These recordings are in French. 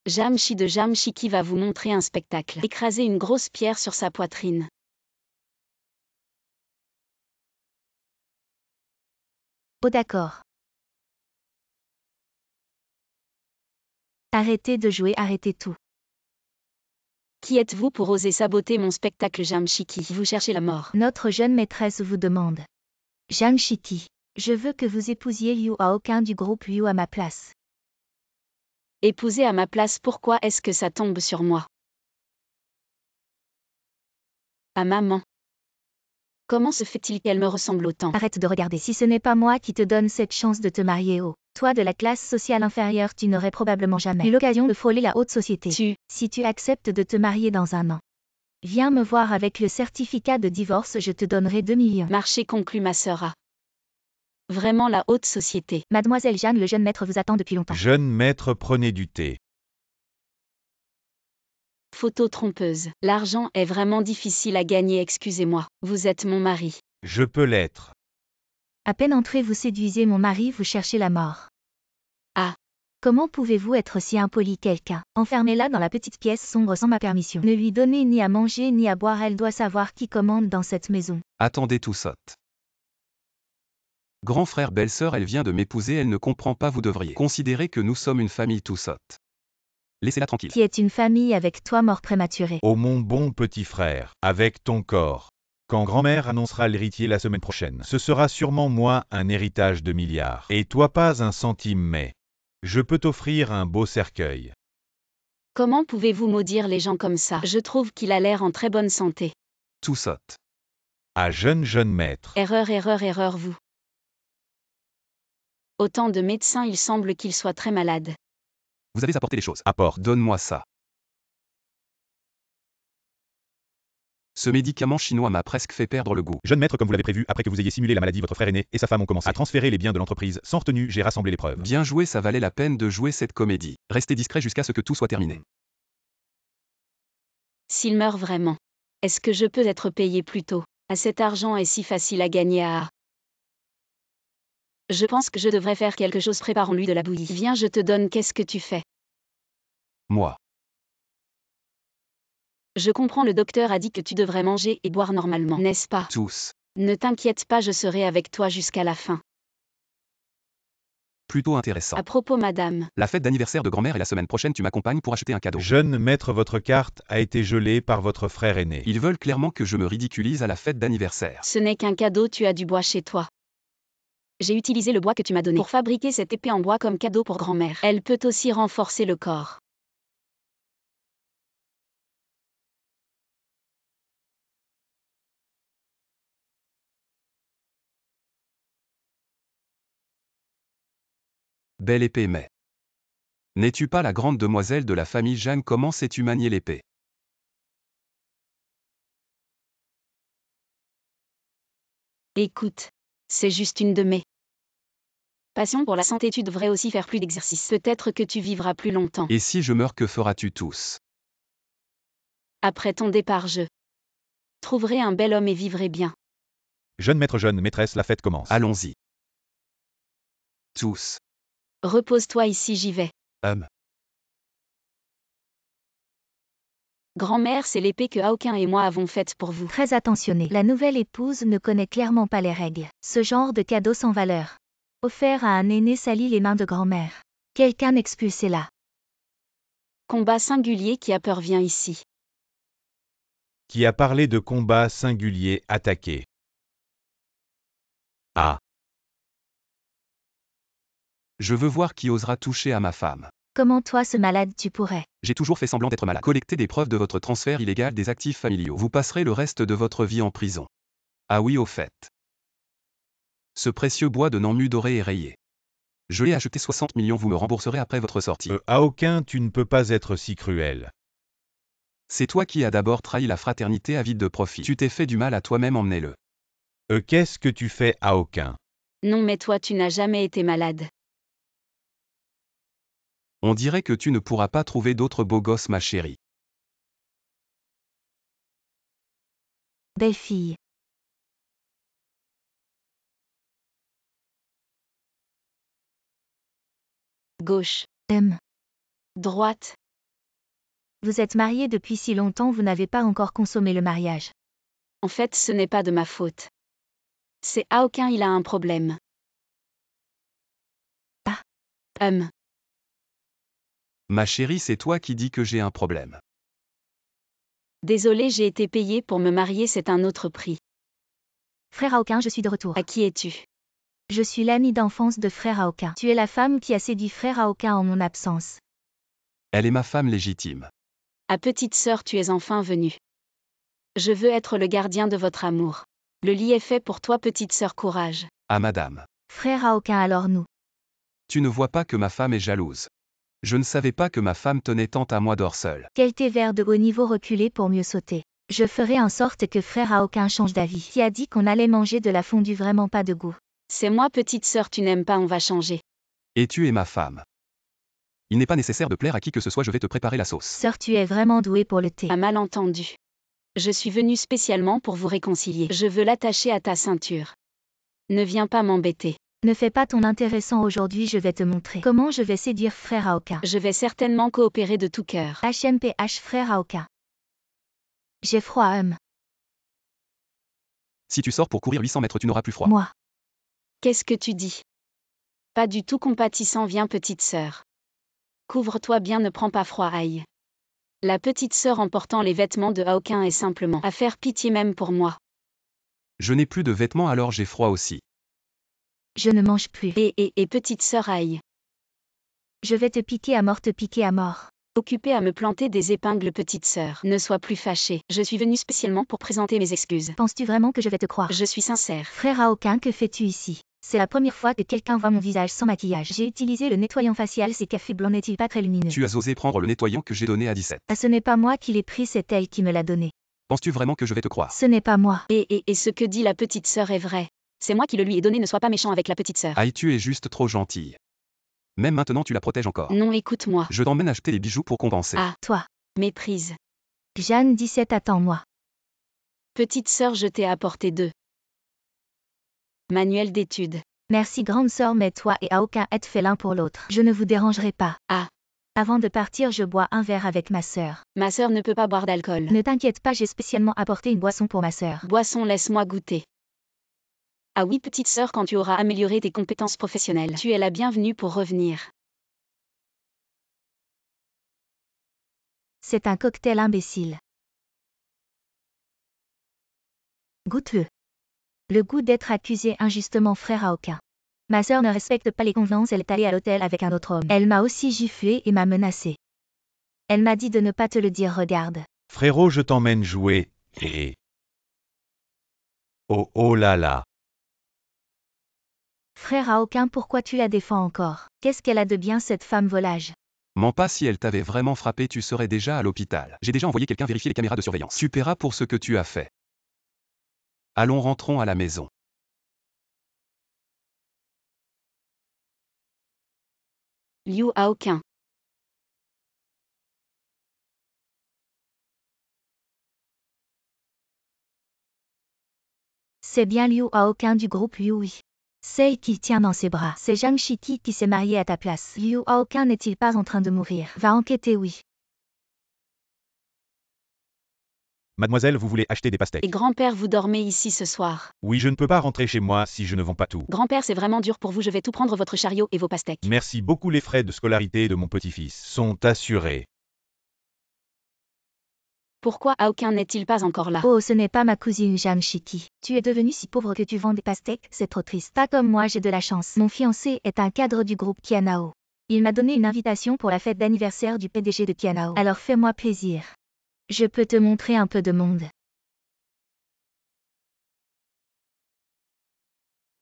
Jamshi de Jamshiki va vous montrer un spectacle. Écraser une grosse pierre sur sa poitrine. Oh d'accord. Arrêtez de jouer, arrêtez tout. Qui êtes-vous pour oser saboter mon spectacle Jamshiki? Vous cherchez la mort. Notre jeune maîtresse vous demande. Jamshiki, je veux que vous épousiez Yu Aokin du groupe Yu à ma place. Épouser à ma place, pourquoi est-ce que ça tombe sur moi? À maman. Comment se fait-il qu'elle me ressemble autant? Arrête de regarder, si ce n'est pas moi qui te donne cette chance de te marier toi de la classe sociale inférieure, tu n'aurais probablement jamais eu l'occasion de frôler la haute société. Si tu acceptes de te marier dans un an, viens me voir avec le certificat de divorce, je te donnerai 2 millions. Marché conclu, ma sœur a. Vraiment la haute société. Mademoiselle Jeanne, le jeune maître vous attend depuis longtemps. Jeune maître, prenez du thé. Photo trompeuse. L'argent est vraiment difficile à gagner, excusez-moi. Vous êtes mon mari. Je peux l'être. À peine entré, vous séduisez mon mari, vous cherchez la mort. Ah. Comment pouvez-vous être si impoli, quelqu'un? Enfermez-la dans la petite pièce sombre sans ma permission. Ne lui donnez ni à manger ni à boire, elle doit savoir qui commande dans cette maison. Attendez tout sotte. Grand frère, belle-sœur, elle vient de m'épouser, elle ne comprend pas, vous devriez considérer que nous sommes une famille tout sotte. Laissez-la tranquille. Qui est une famille avec toi, mort prématuré. Oh mon bon petit frère, avec ton corps. Quand grand-mère annoncera l'héritier la semaine prochaine, ce sera sûrement moi un héritage de milliards. Et toi pas un centime, mais je peux t'offrir un beau cercueil. Comment pouvez-vous maudire les gens comme ça? Je trouve qu'il a l'air en très bonne santé. Tout sotte. À jeune maître. Erreur, vous. Autant de médecins, il semble qu'il soit très malade. Vous avez apporté les choses. Apporte. Donne-moi ça. Ce médicament chinois m'a presque fait perdre le goût. Jeune maître, comme vous l'avez prévu, après que vous ayez simulé la maladie, votre frère aîné et sa femme ont commencé à transférer les biens de l'entreprise. Sans retenue, j'ai rassemblé les preuves. Bien joué, ça valait la peine de jouer cette comédie. Restez discret jusqu'à ce que tout soit terminé. S'il meurt vraiment, est-ce que je peux être payé plus tôt? Cet argent est si facile à gagner à... Je pense que je devrais faire quelque chose, préparons-lui de la bouillie. Viens, je te donne, qu'est-ce que tu fais? Moi. Je comprends, le docteur a dit que tu devrais manger et boire normalement, n'est-ce pas? Tous. Ne t'inquiète pas, je serai avec toi jusqu'à la fin. Plutôt intéressant. À propos, madame. La fête d'anniversaire de grand-mère est la semaine prochaine, tu m'accompagnes pour acheter un cadeau. Jeune maître, votre carte a été gelée par votre frère aîné. Ils veulent clairement que je me ridiculise à la fête d'anniversaire. Ce n'est qu'un cadeau, tu as du bois chez toi. J'ai utilisé le bois que tu m'as donné pour fabriquer cette épée en bois comme cadeau pour grand-mère. Elle peut aussi renforcer le corps. Belle épée, mais... N'es-tu pas la grande demoiselle de la famille Jeanne? Comment sais-tu manier l'épée? Écoute, c'est juste une de mes passions pour la santé, tu devrais aussi faire plus d'exercice. Peut-être que tu vivras plus longtemps. Et si je meurs, que feras-tu tous? Après ton départ, je trouverai un bel homme et vivrai bien. Jeune maître, jeune maîtresse, la fête commence. Allons-y. Tous. Repose-toi ici, j'y vais. Grand-mère, c'est l'épée que Aokin et moi avons faite pour vous. Très attentionné. La nouvelle épouse ne connaît clairement pas les règles. Ce genre de cadeau sans valeur. Offert à un aîné salit les mains de grand-mère. Quelqu'un expulsez-la. Combat singulier, qui a peur vient ici. Qui a parlé de combat singulier attaqué? Ah. Je veux voir qui osera toucher à ma femme. Comment toi, ce malade, tu pourrais? J'ai toujours fait semblant d'être malade. Collectez des preuves de votre transfert illégal des actifs familiaux. Vous passerez le reste de votre vie en prison. Ah oui, au fait. Ce précieux bois de Nanmu doré est rayé. Je l'ai acheté 60 millions, vous me rembourserez après votre sortie. À aucun, tu ne peux pas être si cruel. C'est toi qui as d'abord trahi la fraternité avide de profit. Tu t'es fait du mal à toi-même, emmenez-le. Qu'est-ce que tu fais à aucun? Non, mais toi, tu n'as jamais été malade. On dirait que tu ne pourras pas trouver d'autres beaux gosses, ma chérie. Belle fille. Gauche. M. Droite. Vous êtes mariés depuis si longtemps, vous n'avez pas encore consommé le mariage. En fait, ce n'est pas de ma faute. C'est Aokin, il a un problème. Ah. Ma chérie, c'est toi qui dis que j'ai un problème. Désolé, j'ai été payée pour me marier, c'est un autre prix. Frère Aokin, je suis de retour. À qui es-tu? Je suis l'amie d'enfance de frère Aokin. Tu es la femme qui a séduit frère Aokin en mon absence. Elle est ma femme légitime. Ah, petite sœur, tu es enfin venue. Je veux être le gardien de votre amour. Le lit est fait pour toi, petite sœur, courage. Ah madame. Frère Aokin, alors nous. Tu ne vois pas que ma femme est jalouse. Je ne savais pas que ma femme tenait tant à moi d'or seul. Quel thé vert de haut niveau reculé pour mieux sauter. Je ferai en sorte que frère Aokin change d'avis. Qui a dit qu'on allait manger de la fondue, vraiment pas de goût. C'est moi, petite sœur, tu n'aimes pas, on va changer. Et tu es ma femme. Il n'est pas nécessaire de plaire à qui que ce soit, je vais te préparer la sauce. Sœur, tu es vraiment douée pour le thé. Un malentendu. Je suis venue spécialement pour vous réconcilier. Je veux l'attacher à ta ceinture. Ne viens pas m'embêter. Ne fais pas ton intéressant aujourd'hui, je vais te montrer comment je vais séduire frère Aokin. Je vais certainement coopérer de tout cœur. HMPH frère Aokin. J'ai froid, Si tu sors pour courir 800 mètres, tu n'auras plus froid. Moi. Qu'est-ce que tu dis? Pas du tout compatissant, viens petite sœur. Couvre-toi bien, ne prends pas froid, aïe. La petite sœur en portant les vêtements de Aokin est simplement à faire pitié même pour moi. Je n'ai plus de vêtements alors j'ai froid aussi. Je ne mange plus. Et petite sœur, aïe. Je vais te piquer à mort, te piquer à mort. Occupée à me planter des épingles, petite sœur. Ne sois plus fâchée. Je suis venue spécialement pour présenter mes excuses. Penses-tu vraiment que je vais te croire? Je suis sincère. Frère Aokin, que fais-tu ici? C'est la première fois que quelqu'un voit mon visage sans maquillage. J'ai utilisé le nettoyant facial, ces cafés blancs n'est-il pas très lumineux? Tu as osé prendre le nettoyant que j'ai donné à 17. Ah, ce n'est pas moi qui l'ai pris, c'est elle qui me l'a donné. Penses-tu vraiment que je vais te croire? Ce n'est pas moi. Et ce que dit la petite sœur est vrai. C'est moi qui le lui ai donné, ne sois pas méchant avec la petite sœur. Aïe, tu es juste trop gentille. Même maintenant tu la protèges encore. Non, écoute-moi. Je t'emmène acheter des bijoux pour compenser. Ah, Toi. méprise. Jeanne 17, attends-moi. Petite sœur, je t'ai apporté 2 manuels d'études. Merci grande sœur, mais toi et Aokin êtes fait l'un pour l'autre. Je ne vous dérangerai pas. Ah. Avant de partir, je bois un verre avec ma sœur. Ma sœur ne peut pas boire d'alcool. Ne t'inquiète pas, j'ai spécialement apporté une boisson pour ma sœur. Boisson, laisse-moi goûter. Ah oui, petite sœur, quand tu auras amélioré tes compétences professionnelles, tu es la bienvenue pour revenir. C'est un cocktail imbécile. Goûte-le. Le goût d'être accusé injustement, frère Aokin. Ma sœur ne respecte pas les convenances, elle est allée à l'hôtel avec un autre homme. Elle m'a aussi giflé et m'a menacé. Elle m'a dit de ne pas te le dire, regarde. Frérot, je t'emmène jouer, et... Oh oh là là. Frère Aokin, pourquoi tu la défends encore? Qu'est-ce qu'elle a de bien, cette femme volage? Mens pas, si elle t'avait vraiment frappé, tu serais déjà à l'hôpital. J'ai déjà envoyé quelqu'un vérifier les caméras de surveillance. Tu paieras pour ce que tu as fait. Allons, rentrons à la maison. Liu Aokin. C'est bien Liu Aokin du groupe Liu, oui. Celle qui tient dans ses bras. C'est Zhang Shiki qui s'est mariée à ta place. Liu Aokin n'est-il pas en train de mourir? Va enquêter, oui. Mademoiselle, vous voulez acheter des pastèques? Et grand-père, vous dormez ici ce soir. Oui, je ne peux pas rentrer chez moi si je ne vends pas tout. Grand-père, c'est vraiment dur pour vous, je vais tout prendre, votre chariot et vos pastèques. Merci beaucoup, les frais de scolarité de mon petit-fils sont assurés. Pourquoi Aokin n'est-il pas encore là? Oh, ce n'est pas ma cousine Zhang Shiki. Tu es devenue si pauvre que tu vends des pastèques, c'est trop triste. Pas comme moi, j'ai de la chance. Mon fiancé est un cadre du groupe Kianao. Il m'a donné une invitation pour la fête d'anniversaire du PDG de Kianao. Alors fais-moi plaisir. Je peux te montrer un peu de monde.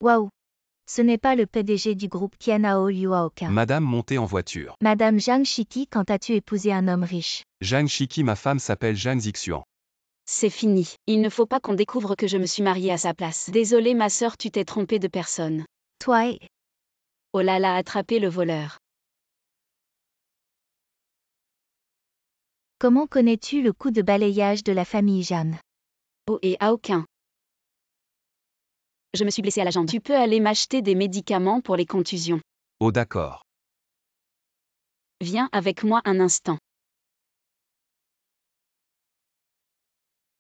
Waouh! Ce n'est pas le PDG du groupe Kianao, Liu Aokin. Madame, montez en voiture. Madame Zhang Shiki, quand as-tu épousé un homme riche? Zhang Shiki, ma femme s'appelle Zhang Zixuan. C'est fini. Il ne faut pas qu'on découvre que je me suis mariée à sa place. Désolée ma sœur, tu t'es trompée de personne. Toi et... Oh là là, attrapez le voleur. Comment connais-tu le coup de balayage de la famille Jeanne? Oh, et Aokin. Je me suis blessée à la jambe. Tu peux aller m'acheter des médicaments pour les contusions. Oh d'accord. Viens avec moi un instant.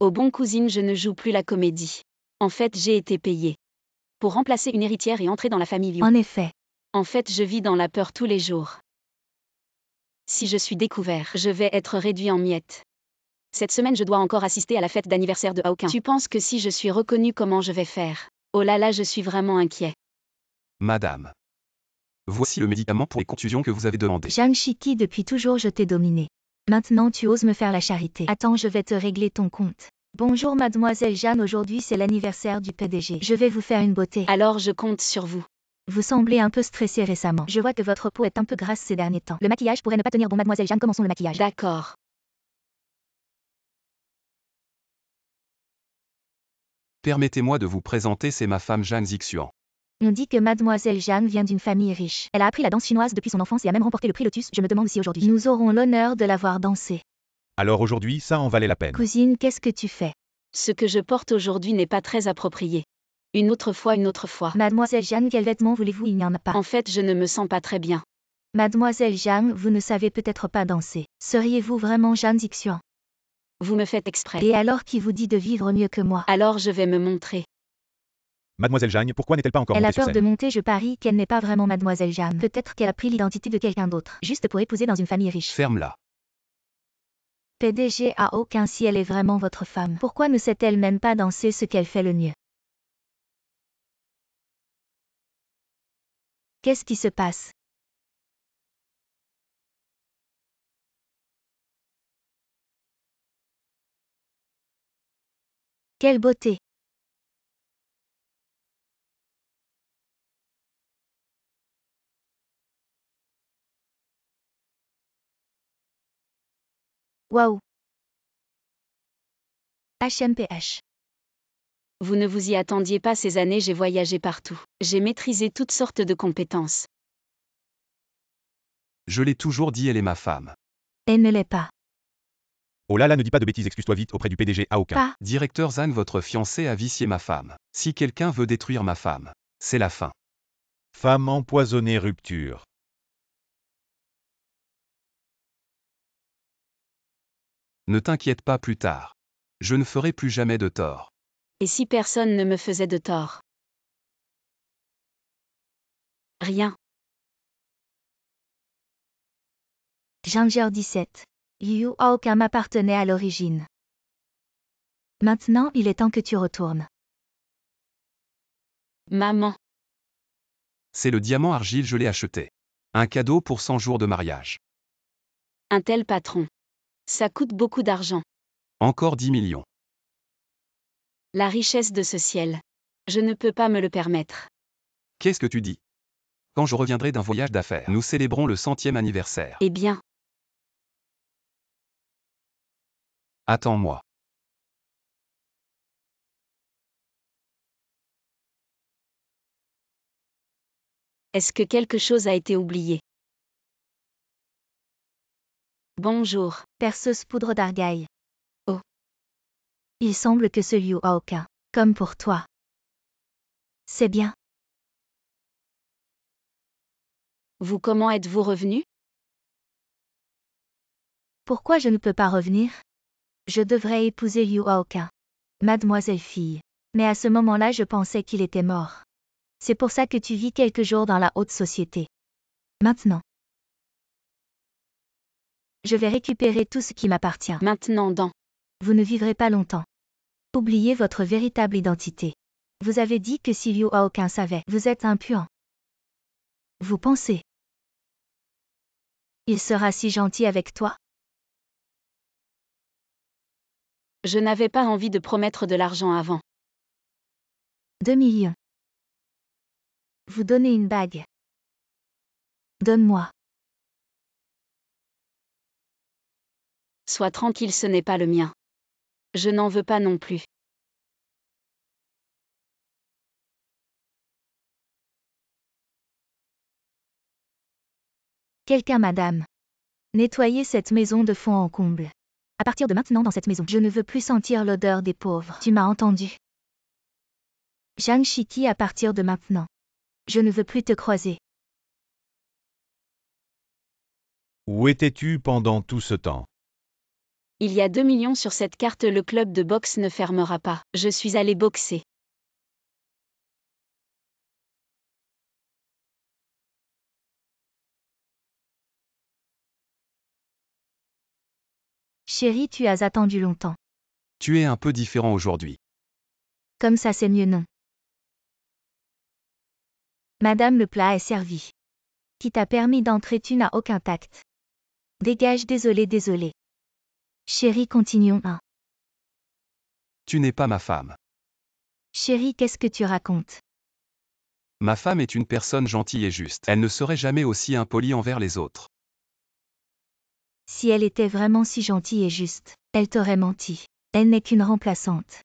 Oh bon cousine, je ne joue plus la comédie. En fait, j'ai été payée pour remplacer une héritière et entrer dans la famille Liu. En effet. En fait, je vis dans la peur tous les jours. Si je suis découvert, je vais être réduit en miettes. Cette semaine, je dois encore assister à la fête d'anniversaire de Hao Qin. Tu penses que si je suis reconnu, comment je vais faire? Oh là là, je suis vraiment inquiet. Madame. Voici le médicament pour les contusions que vous avez demandé. Zhang Shiki, depuis toujours je t'ai dominé. Maintenant tu oses me faire la charité. Attends, je vais te régler ton compte. Bonjour mademoiselle Jeanne, aujourd'hui c'est l'anniversaire du PDG. Je vais vous faire une beauté. Alors je compte sur vous. Vous semblez un peu stressée récemment. Je vois que votre peau est un peu grasse ces derniers temps. Le maquillage pourrait ne pas tenir bon mademoiselle Jeanne, commençons le maquillage. D'accord. Permettez-moi de vous présenter, c'est ma femme Jeanne Zixuan. On dit que mademoiselle Jeanne vient d'une famille riche. Elle a appris la danse chinoise depuis son enfance et a même remporté le prix Lotus. Je me demande si aujourd'hui nous aurons l'honneur de la voir danser. Alors aujourd'hui, ça en valait la peine. Cousine, qu'est-ce que tu fais? Ce que je porte aujourd'hui n'est pas très approprié. Une autre fois. Mademoiselle Jeanne, quels vêtements voulez-vous? Il n'y en a pas. En fait, je ne me sens pas très bien. Mademoiselle Jeanne, vous ne savez peut-être pas danser. Seriez-vous vraiment Jeanne Zixuan? Vous me faites exprès. Et alors qui vous dit de vivre mieux que moi? Alors je vais me montrer. Mademoiselle Jeanne, pourquoi n'est-elle pas encore Elle a montée sur peur de scène? monter, je parie qu'elle n'est pas vraiment mademoiselle Jeanne. Peut-être qu'elle a pris l'identité de quelqu'un d'autre, juste pour épouser dans une famille riche. Ferme-la. PDG a aucun si elle est vraiment votre femme. Pourquoi ne sait-elle même pas danser ce qu'elle fait le mieux? Qu'est-ce qui se passe? Quelle beauté! Waouh! HMPH. Vous ne vous y attendiez pas, ces années j'ai voyagé partout. J'ai maîtrisé toutes sortes de compétences. Je l'ai toujours dit, elle est ma femme. Elle ne l'est pas. Oh là là, ne dis pas de bêtises, excuse-toi vite auprès du PDG Hao Qin. Pas. Directeur Zhang, votre fiancé a vicié ma femme. Si quelqu'un veut détruire ma femme, c'est la fin. Femme empoisonnée, rupture. Ne t'inquiète pas, plus tard. Je ne ferai plus jamais de tort. Et si personne ne me faisait de tort? Rien. Ginger 17. Liu Haoqin m'appartenait à l'origine. Maintenant, il est temps que tu retournes. Maman. C'est le diamant argile, je l'ai acheté. Un cadeau pour 100 jours de mariage. Un tel patron. Ça coûte beaucoup d'argent. Encore 10 millions. La richesse de ce ciel. Je ne peux pas me le permettre. Qu'est-ce que tu dis? Quand je reviendrai d'un voyage d'affaires, nous célébrons le 100e anniversaire. Eh bien. Attends-moi. Est-ce que quelque chose a été oublié? Bonjour. Perceuse poudre d'argaile. Oh. Il semble que ce Liu Haoqin, comme pour toi. C'est bien. Vous, comment êtes-vous revenu? Pourquoi je ne peux pas revenir? Je devrais épouser Liu Haoqin. Mademoiselle fille. Mais à ce moment-là, je pensais qu'il était mort. C'est pour ça que tu vis quelques jours dans la haute société. Maintenant. Je vais récupérer tout ce qui m'appartient. Maintenant dans. Vous ne vivrez pas longtemps. Oubliez votre véritable identité. Vous avez dit que si Liu Haoqin savait, vous êtes impuant. Vous pensez? Il sera si gentil avec toi? Je n'avais pas envie de promettre de l'argent avant. 2 millions. Vous donnez une bague. Donne-moi. Sois tranquille, ce n'est pas le mien. Je n'en veux pas non plus. Quelqu'un, madame. Nettoyez cette maison de fond en comble. À partir de maintenant dans cette maison, je ne veux plus sentir l'odeur des pauvres. Tu m'as entendu? Zhang Shiki, à partir de maintenant. Je ne veux plus te croiser. Où étais-tu pendant tout ce temps? Il y a 2 millions sur cette carte, le club de boxe ne fermera pas. Je suis allé boxer. Chérie, tu as attendu longtemps. Tu es un peu différent aujourd'hui. Comme ça c'est mieux non. Madame, le plat est servi. Qui t'a permis d'entrer, tu n'as aucun tact. Dégage, désolé. Chérie, continuons. Tu n'es pas ma femme. Chérie, qu'est-ce que tu racontes? Ma femme est une personne gentille et juste. Elle ne serait jamais aussi impolie envers les autres. Si elle était vraiment si gentille et juste, elle t'aurait menti. Elle n'est qu'une remplaçante.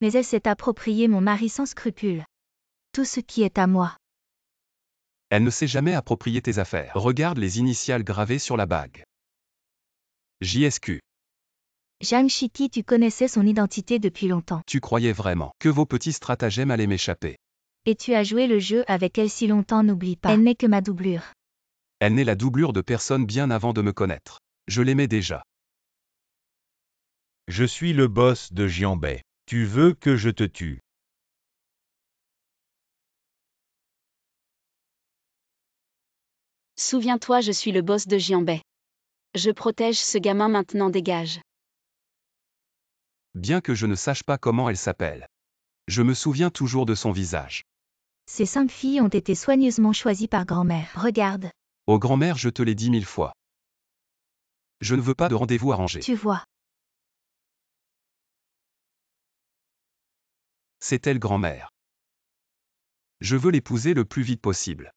Mais elle s'est approprié mon mari sans scrupule. Tout ce qui est à moi. Elle ne s'est jamais approprié tes affaires. Regarde les initiales gravées sur la bague. JSQ. Zhang Shiki, tu connaissais son identité depuis longtemps. Tu croyais vraiment que vos petits stratagèmes allaient m'échapper. Et tu as joué le jeu avec elle si longtemps, n'oublie pas. Elle n'est que ma doublure. Elle n'est la doublure de personne bien avant de me connaître. Je l'aimais déjà. Je suis le boss de Jianbei. Tu veux que je te tue? Souviens-toi, je suis le boss de Jianbei. Je protège ce gamin maintenant, dégage. Bien que je ne sache pas comment elle s'appelle. Je me souviens toujours de son visage. Ces 5 filles ont été soigneusement choisies par grand-mère. Regarde. Ô grand-mère, je te l'ai dit 1000 fois. Je ne veux pas de rendez-vous arrangé. Tu vois. C'est elle, grand-mère. Je veux l'épouser le plus vite possible.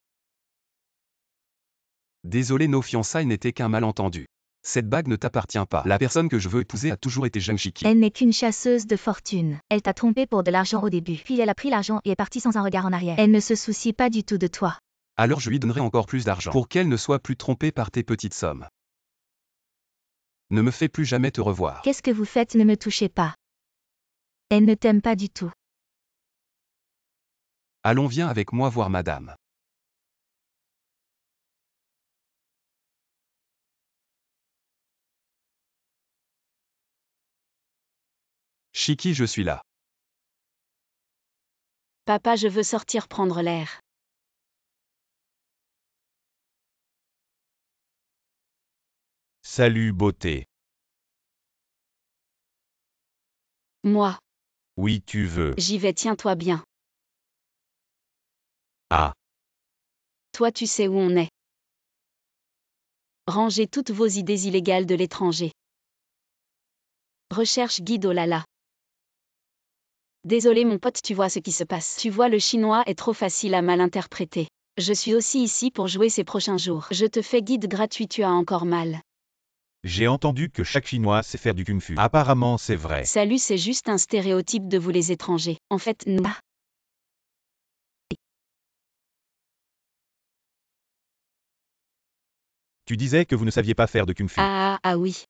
Désolé, nos fiançailles n'étaient qu'un malentendu. Cette bague ne t'appartient pas. La personne que je veux épouser a toujours été Zhang Shiki. Elle n'est qu'une chasseuse de fortune. Elle t'a trompé pour de l'argent au début. Puis elle a pris l'argent et est partie sans un regard en arrière. Elle ne se soucie pas du tout de toi. Alors je lui donnerai encore plus d'argent pour qu'elle ne soit plus trompée par tes petites sommes. Ne me fais plus jamais te revoir. Qu'est-ce que vous faites? Ne me touchez pas. Elle ne t'aime pas du tout. Allons, viens avec moi voir madame. Shiki, je suis là. Papa, je veux sortir prendre l'air. Salut beauté. Moi. Oui, tu veux. J'y vais, tiens-toi bien. Ah. Toi, tu sais où on est. Rangez toutes vos idées illégales de l'étranger. Recherche guide, oh là là. Désolé mon pote, tu vois ce qui se passe. Tu vois, le chinois est trop facile à mal interpréter. Je suis aussi ici pour jouer ces prochains jours. Je te fais guide gratuit, tu as encore mal. J'ai entendu que chaque Chinois sait faire du kung-fu. Apparemment, c'est vrai. Salut, c'est juste un stéréotype de vous les étrangers. En fait, nous. Tu disais que vous ne saviez pas faire de kung-fu. Ah oui.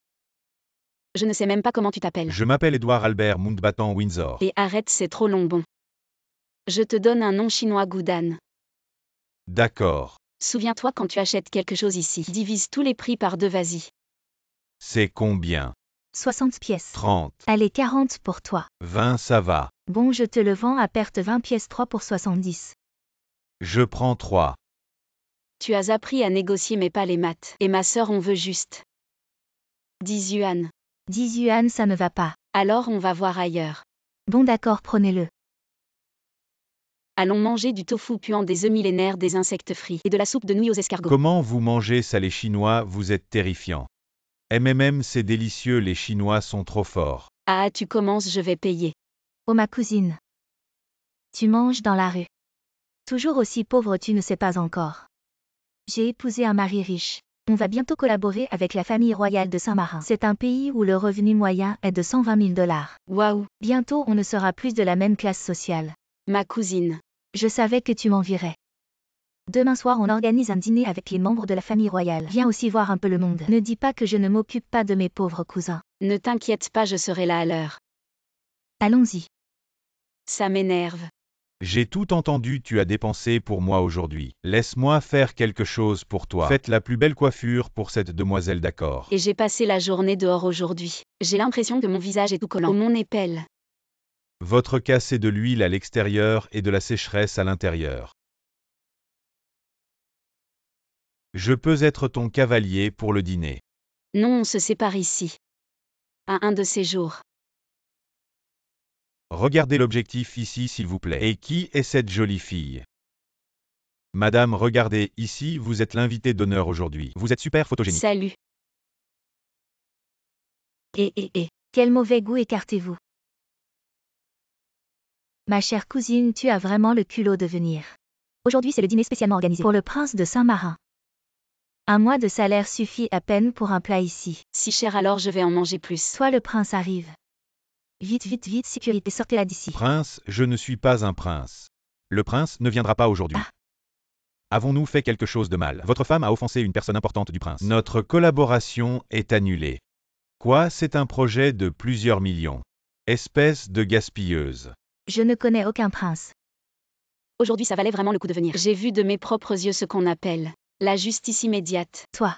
Je ne sais même pas comment tu t'appelles. Je m'appelle Edouard Albert Mountbatten Windsor. Et arrête, c'est trop long, bon. Je te donne un nom chinois, Goudan. D'accord. Souviens-toi, quand tu achètes quelque chose ici, divise tous les prix par 2, vas-y. C'est combien? 60 pièces. 30. Allez, 40 pour toi. 20, ça va. Bon, je te le vends à perte, 20 pièces, 3 pour 70. Je prends 3. Tu as appris à négocier mais pas les maths. Et ma sœur, on veut juste 10 yuan. 10 yuan, ça ne va pas. Alors on va voir ailleurs. Bon d'accord, prenez-le. Allons manger du tofu puant, des œufs millénaires, des insectes frits et de la soupe de nouilles aux escargots. Comment vous mangez ça les Chinois? Vous êtes terrifiants. C'est délicieux, les Chinois sont trop forts. Ah, tu commences, je vais payer. Oh ma cousine. Tu manges dans la rue. Toujours aussi pauvre, tu ne sais pas encore. J'ai épousé un mari riche. On va bientôt collaborer avec la famille royale de Saint-Marin. C'est un pays où le revenu moyen est de 120 000 $. Waouh. Bientôt on ne sera plus de la même classe sociale. Ma cousine. Je savais que tu m'envierais. Demain soir on organise un dîner avec les membres de la famille royale. Viens aussi voir un peu le monde. Ne dis pas que je ne m'occupe pas de mes pauvres cousins. Ne t'inquiète pas, je serai là à l'heure. Allons-y. Ça m'énerve. J'ai tout entendu, tu as dépensé pour moi aujourd'hui. Laisse-moi faire quelque chose pour toi. Faites la plus belle coiffure pour cette demoiselle, d'accord? Et j'ai passé la journée dehors aujourd'hui. J'ai l'impression que mon visage est tout collant. Oh mon épelle. Votre cas, c'est de l'huile à l'extérieur et de la sécheresse à l'intérieur. Je peux être ton cavalier pour le dîner. Non, on se sépare ici. À un de ces jours. Regardez l'objectif ici, s'il vous plaît. Et qui est cette jolie fille? Madame, regardez, ici, vous êtes l'invité d'honneur aujourd'hui. Vous êtes super photogénique. Salut. Quel mauvais goût, écartez-vous. Ma chère cousine, tu as vraiment le culot de venir. Aujourd'hui, c'est le dîner spécialement organisé pour le prince de Saint-Marin. Un mois de salaire suffit à peine pour un plat ici. Si cher, alors je vais en manger plus. Toi, le prince arrive. Vite, vite, vite, sécurité, sortez-la d'ici. Prince, je ne suis pas un prince. Le prince ne viendra pas aujourd'hui. Ah. Avons-nous fait quelque chose de mal? Votre femme a offensé une personne importante du prince. Notre collaboration est annulée. Quoi? C'est un projet de plusieurs millions. Espèce de gaspilleuse. Je ne connais aucun prince. Aujourd'hui, ça valait vraiment le coup de venir. J'ai vu de mes propres yeux ce qu'on appelle la justice immédiate. Toi.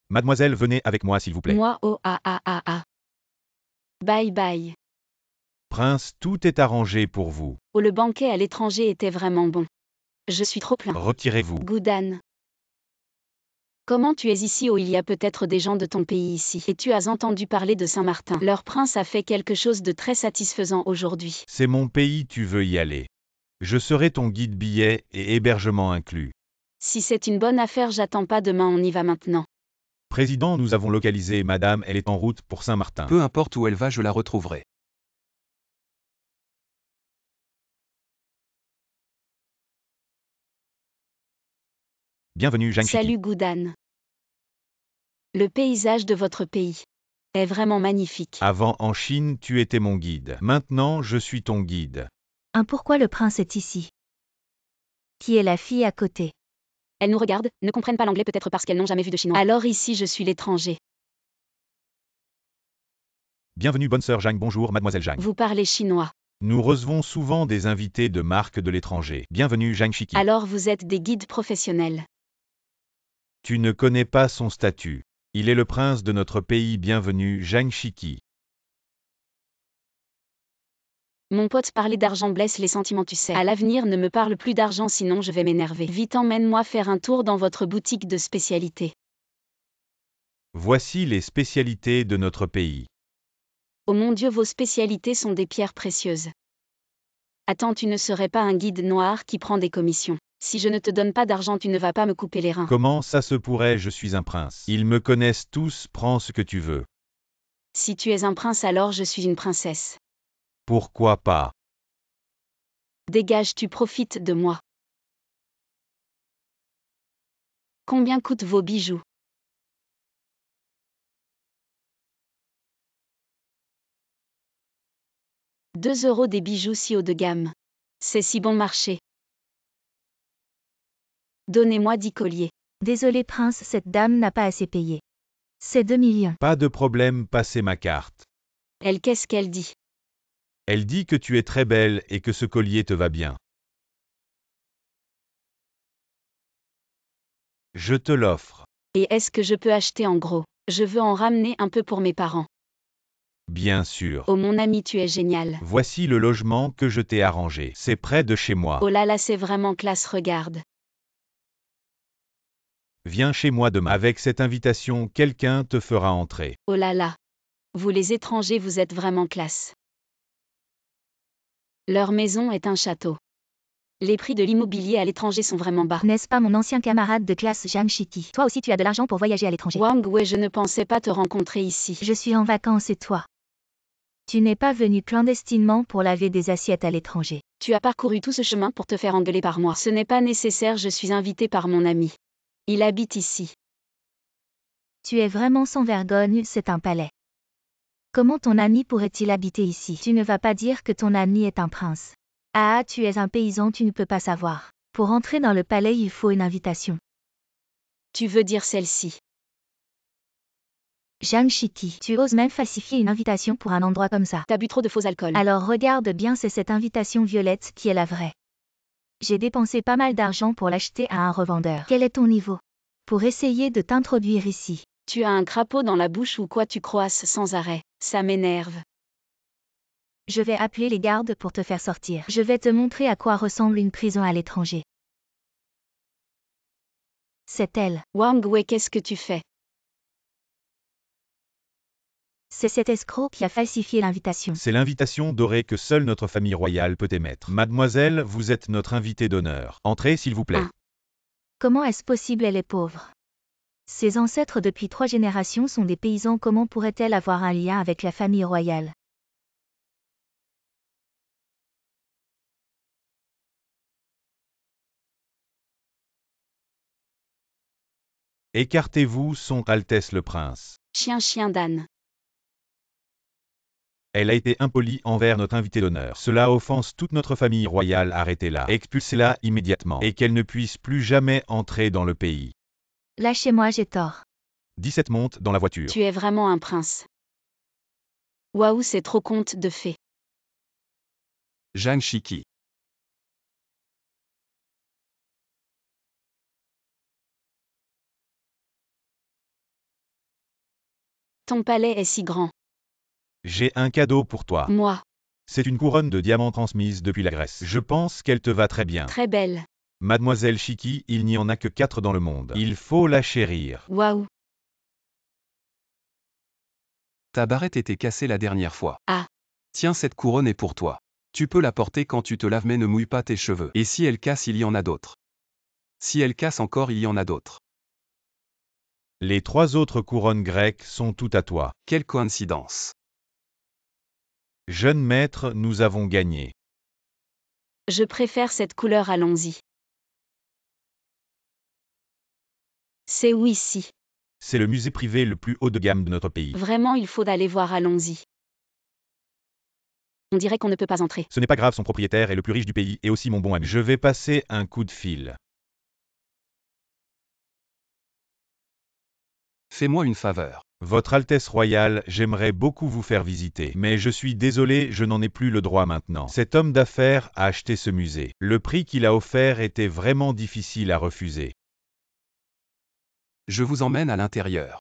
Mademoiselle, venez avec moi, s'il vous plaît. Moi, Bye bye. Prince, tout est arrangé pour vous. Oh, le banquet à l'étranger était vraiment bon. Je suis trop plein. Retirez-vous. Goudan. Comment tu es ici? Oh, il y a peut-être des gens de ton pays ici. Et tu as entendu parler de Saint-Martin. Leur prince a fait quelque chose de très satisfaisant aujourd'hui. C'est mon pays, tu veux y aller. Je serai ton guide, billet et hébergement inclus. Si c'est une bonne affaire, j'attends pas demain, on y va maintenant. Président, nous avons localisé madame, elle est en route pour Saint-Martin. Peu importe où elle va, je la retrouverai. Bienvenue, Zhang Shiki. Salut Goudan. Le paysage de votre pays est vraiment magnifique. Avant en Chine, tu étais mon guide. Maintenant, je suis ton guide. Pourquoi le prince est ici? Qui est la fille à côté? Elles nous regardent, ne comprennent pas l'anglais peut-être parce qu'elles n'ont jamais vu de chinois. Alors ici je suis l'étranger. Bienvenue bonne sœur Zhang, bonjour mademoiselle Zhang. Vous parlez chinois. Nous recevons souvent des invités de marques de l'étranger. Bienvenue Zhang Shiki. Alors vous êtes des guides professionnels. Tu ne connais pas son statut. Il est le prince de notre pays. Bienvenue Zhang Shiki. Mon pote, parler d'argent blesse les sentiments, tu sais. À l'avenir, ne me parle plus d'argent, sinon je vais m'énerver. Vite, emmène-moi faire un tour dans votre boutique de spécialités. Voici les spécialités de notre pays. Oh mon Dieu, vos spécialités sont des pierres précieuses. Attends, tu ne serais pas un guide noir qui prend des commissions. Si je ne te donne pas d'argent, tu ne vas pas me couper les reins. Comment ça se pourrait? Je suis un prince. Ils me connaissent tous, prends ce que tu veux. Si tu es un prince, alors je suis une princesse. Pourquoi pas? Dégage, tu profites de moi. Combien coûtent vos bijoux? €2 des bijoux si haut de gamme. C'est si bon marché. Donnez-moi 10 colliers. Désolé prince, cette dame n'a pas assez payé. C'est 2 millions. Pas de problème, passez ma carte. Elle, qu'est-ce qu'elle dit? Elle dit que tu es très belle et que ce collier te va bien. Je te l'offre. Et est-ce que je peux acheter en gros? Je veux en ramener un peu pour mes parents. Bien sûr. Oh mon ami, tu es génial. Voici le logement que je t'ai arrangé. C'est près de chez moi. Oh là là, c'est vraiment classe, regarde. Viens chez moi demain. Avec cette invitation, quelqu'un te fera entrer. Oh là là. Vous les étrangers, vous êtes vraiment classe. Leur maison est un château. Les prix de l'immobilier à l'étranger sont vraiment bas. N'est-ce pas mon ancien camarade de classe Zhang Shiki? Toi aussi tu as de l'argent pour voyager à l'étranger. Wang Wei, je ne pensais pas te rencontrer ici. Je suis en vacances et toi? Tu n'es pas venu clandestinement pour laver des assiettes à l'étranger. Tu as parcouru tout ce chemin pour te faire engueuler par moi. Ce n'est pas nécessaire, je suis invité par mon ami. Il habite ici. Tu es vraiment sans vergogne, c'est un palais. Comment ton ami pourrait-il habiter ici? Tu ne vas pas dire que ton ami est un prince. Ah, tu es un paysan, tu ne peux pas savoir. Pour entrer dans le palais, il faut une invitation. Tu veux dire celle-ci? Jeanne Chiki, tu oses même falsifier une invitation pour un endroit comme ça. T'as bu trop de faux alcool. Alors regarde bien, c'est cette invitation violette qui est la vraie. J'ai dépensé pas mal d'argent pour l'acheter à un revendeur. Quel est ton niveau? Pour essayer de t'introduire ici. Tu as un crapaud dans la bouche ou quoi? Tu croasses sans arrêt. Ça m'énerve. Je vais appeler les gardes pour te faire sortir. Je vais te montrer à quoi ressemble une prison à l'étranger. C'est elle. Wang Wei, qu'est-ce que tu fais? C'est cet escroc qui a falsifié l'invitation. C'est l'invitation dorée que seule notre famille royale peut émettre. Mademoiselle, vous êtes notre invitée d'honneur. Entrez, s'il vous plaît. Comment est-ce possible, elle est pauvre? Ses ancêtres depuis 3 générations sont des paysans, comment pourrait-elle avoir un lien avec la famille royale? Écartez-vous, Son Altesse le Prince. Chien d'âne. Elle a été impolie envers notre invité d'honneur. Cela offense toute notre famille royale. Arrêtez-la. Expulsez-la immédiatement. Et qu'elle ne puisse plus jamais entrer dans le pays. Lâchez-moi, j'ai tort. 17 monte dans la voiture. Tu es vraiment un prince. Waouh, c'est trop conte de fées. Jeanne Chiki. Ton palais est si grand. J'ai un cadeau pour toi. Moi. C'est une couronne de diamants transmise depuis la Grèce. Je pense qu'elle te va très bien. Très belle. Mademoiselle Chiki, il n'y en a que 4 dans le monde. Il faut la chérir. Waouh. Ta barrette était cassée la dernière fois. Ah. Tiens, cette couronne est pour toi. Tu peux la porter quand tu te laves, mais ne mouille pas tes cheveux. Et si elle casse, il y en a d'autres. Si elle casse encore, il y en a d'autres. Les 3 autres couronnes grecques sont toutes à toi. Quelle coïncidence. Jeune maître, nous avons gagné. Je préfère cette couleur, allons-y. C'est où ici? C'est le musée privé le plus haut de gamme de notre pays. Vraiment, il faut aller voir, allons-y. On dirait qu'on ne peut pas entrer. Ce n'est pas grave, son propriétaire est le plus riche du pays et aussi mon bon ami. Je vais passer un coup de fil. Fais-moi une faveur. Votre Altesse royale, j'aimerais beaucoup vous faire visiter, mais je suis désolé, je n'en ai plus le droit maintenant. Cet homme d'affaires a acheté ce musée. Le prix qu'il a offert était vraiment difficile à refuser. Je vous emmène à l'intérieur.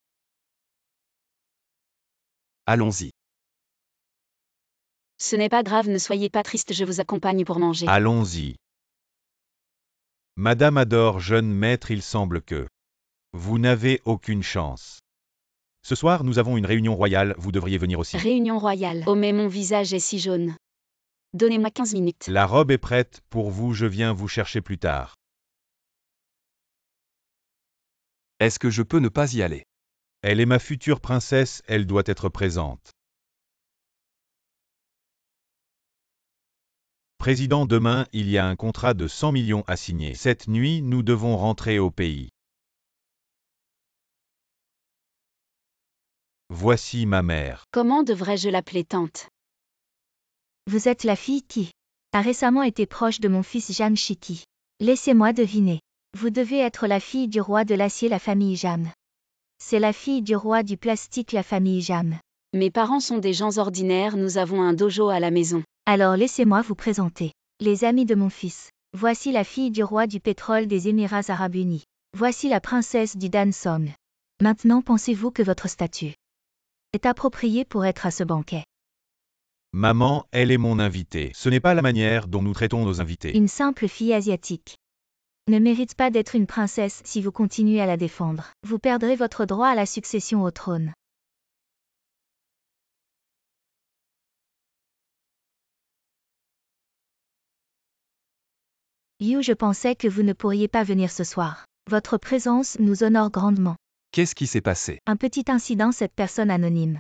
Allons-y. Ce n'est pas grave, ne soyez pas triste, je vous accompagne pour manger. Allons-y. Madame adore jeune maître, il semble que vous n'avez aucune chance. Ce soir, nous avons une réunion royale, vous devriez venir aussi. Réunion royale. Oh mais mon visage est si jaune. Donnez-moi 15 minutes. La robe est prête, pour vous, je viens vous chercher plus tard. Est-ce que je peux ne pas y aller? Elle est ma future princesse, elle doit être présente. Président, demain, il y a un contrat de 100 millions à signer. Cette nuit, nous devons rentrer au pays. Voici ma mère. Comment devrais-je l'appeler, tante? Vous êtes la fille qui a récemment été proche de mon fils Jeanne Chiki. Laissez-moi deviner. Vous devez être la fille du roi de l'acier, la famille Jam. C'est la fille du roi du plastique, la famille Jam. Mes parents sont des gens ordinaires, nous avons un dojo à la maison. Alors laissez-moi vous présenter. Les amis de mon fils. Voici la fille du roi du pétrole des Émirats arabes unis. Voici la princesse du Dan Song. Maintenant, pensez-vous que votre statut est approprié pour être à ce banquet? Maman, elle est mon invitée. Ce n'est pas la manière dont nous traitons nos invités. Une simple fille asiatique ne mérite pas d'être une princesse. Si vous continuez à la défendre, vous perdrez votre droit à la succession au trône. Liu, je pensais que vous ne pourriez pas venir ce soir. Votre présence nous honore grandement. Qu'est-ce qui s'est passé? Un petit incident, cette personne anonyme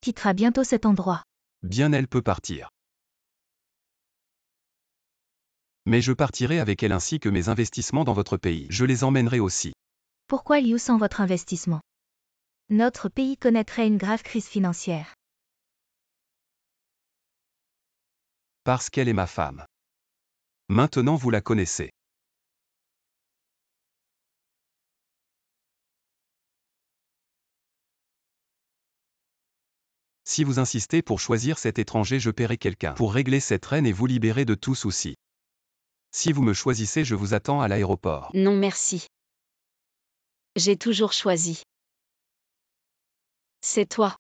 quittera bientôt cet endroit. Bien, elle peut partir. Mais je partirai avec elle ainsi que mes investissements dans votre pays. Je les emmènerai aussi. Pourquoi Liu sans votre investissement? Notre pays connaîtrait une grave crise financière. Parce qu'elle est ma femme. Maintenant vous la connaissez. Si vous insistez pour choisir cet étranger, je paierai quelqu'un pour régler cette reine et vous libérer de tout souci. Si vous me choisissez, je vous attends à l'aéroport. Non merci. J'ai toujours choisi. C'est toi.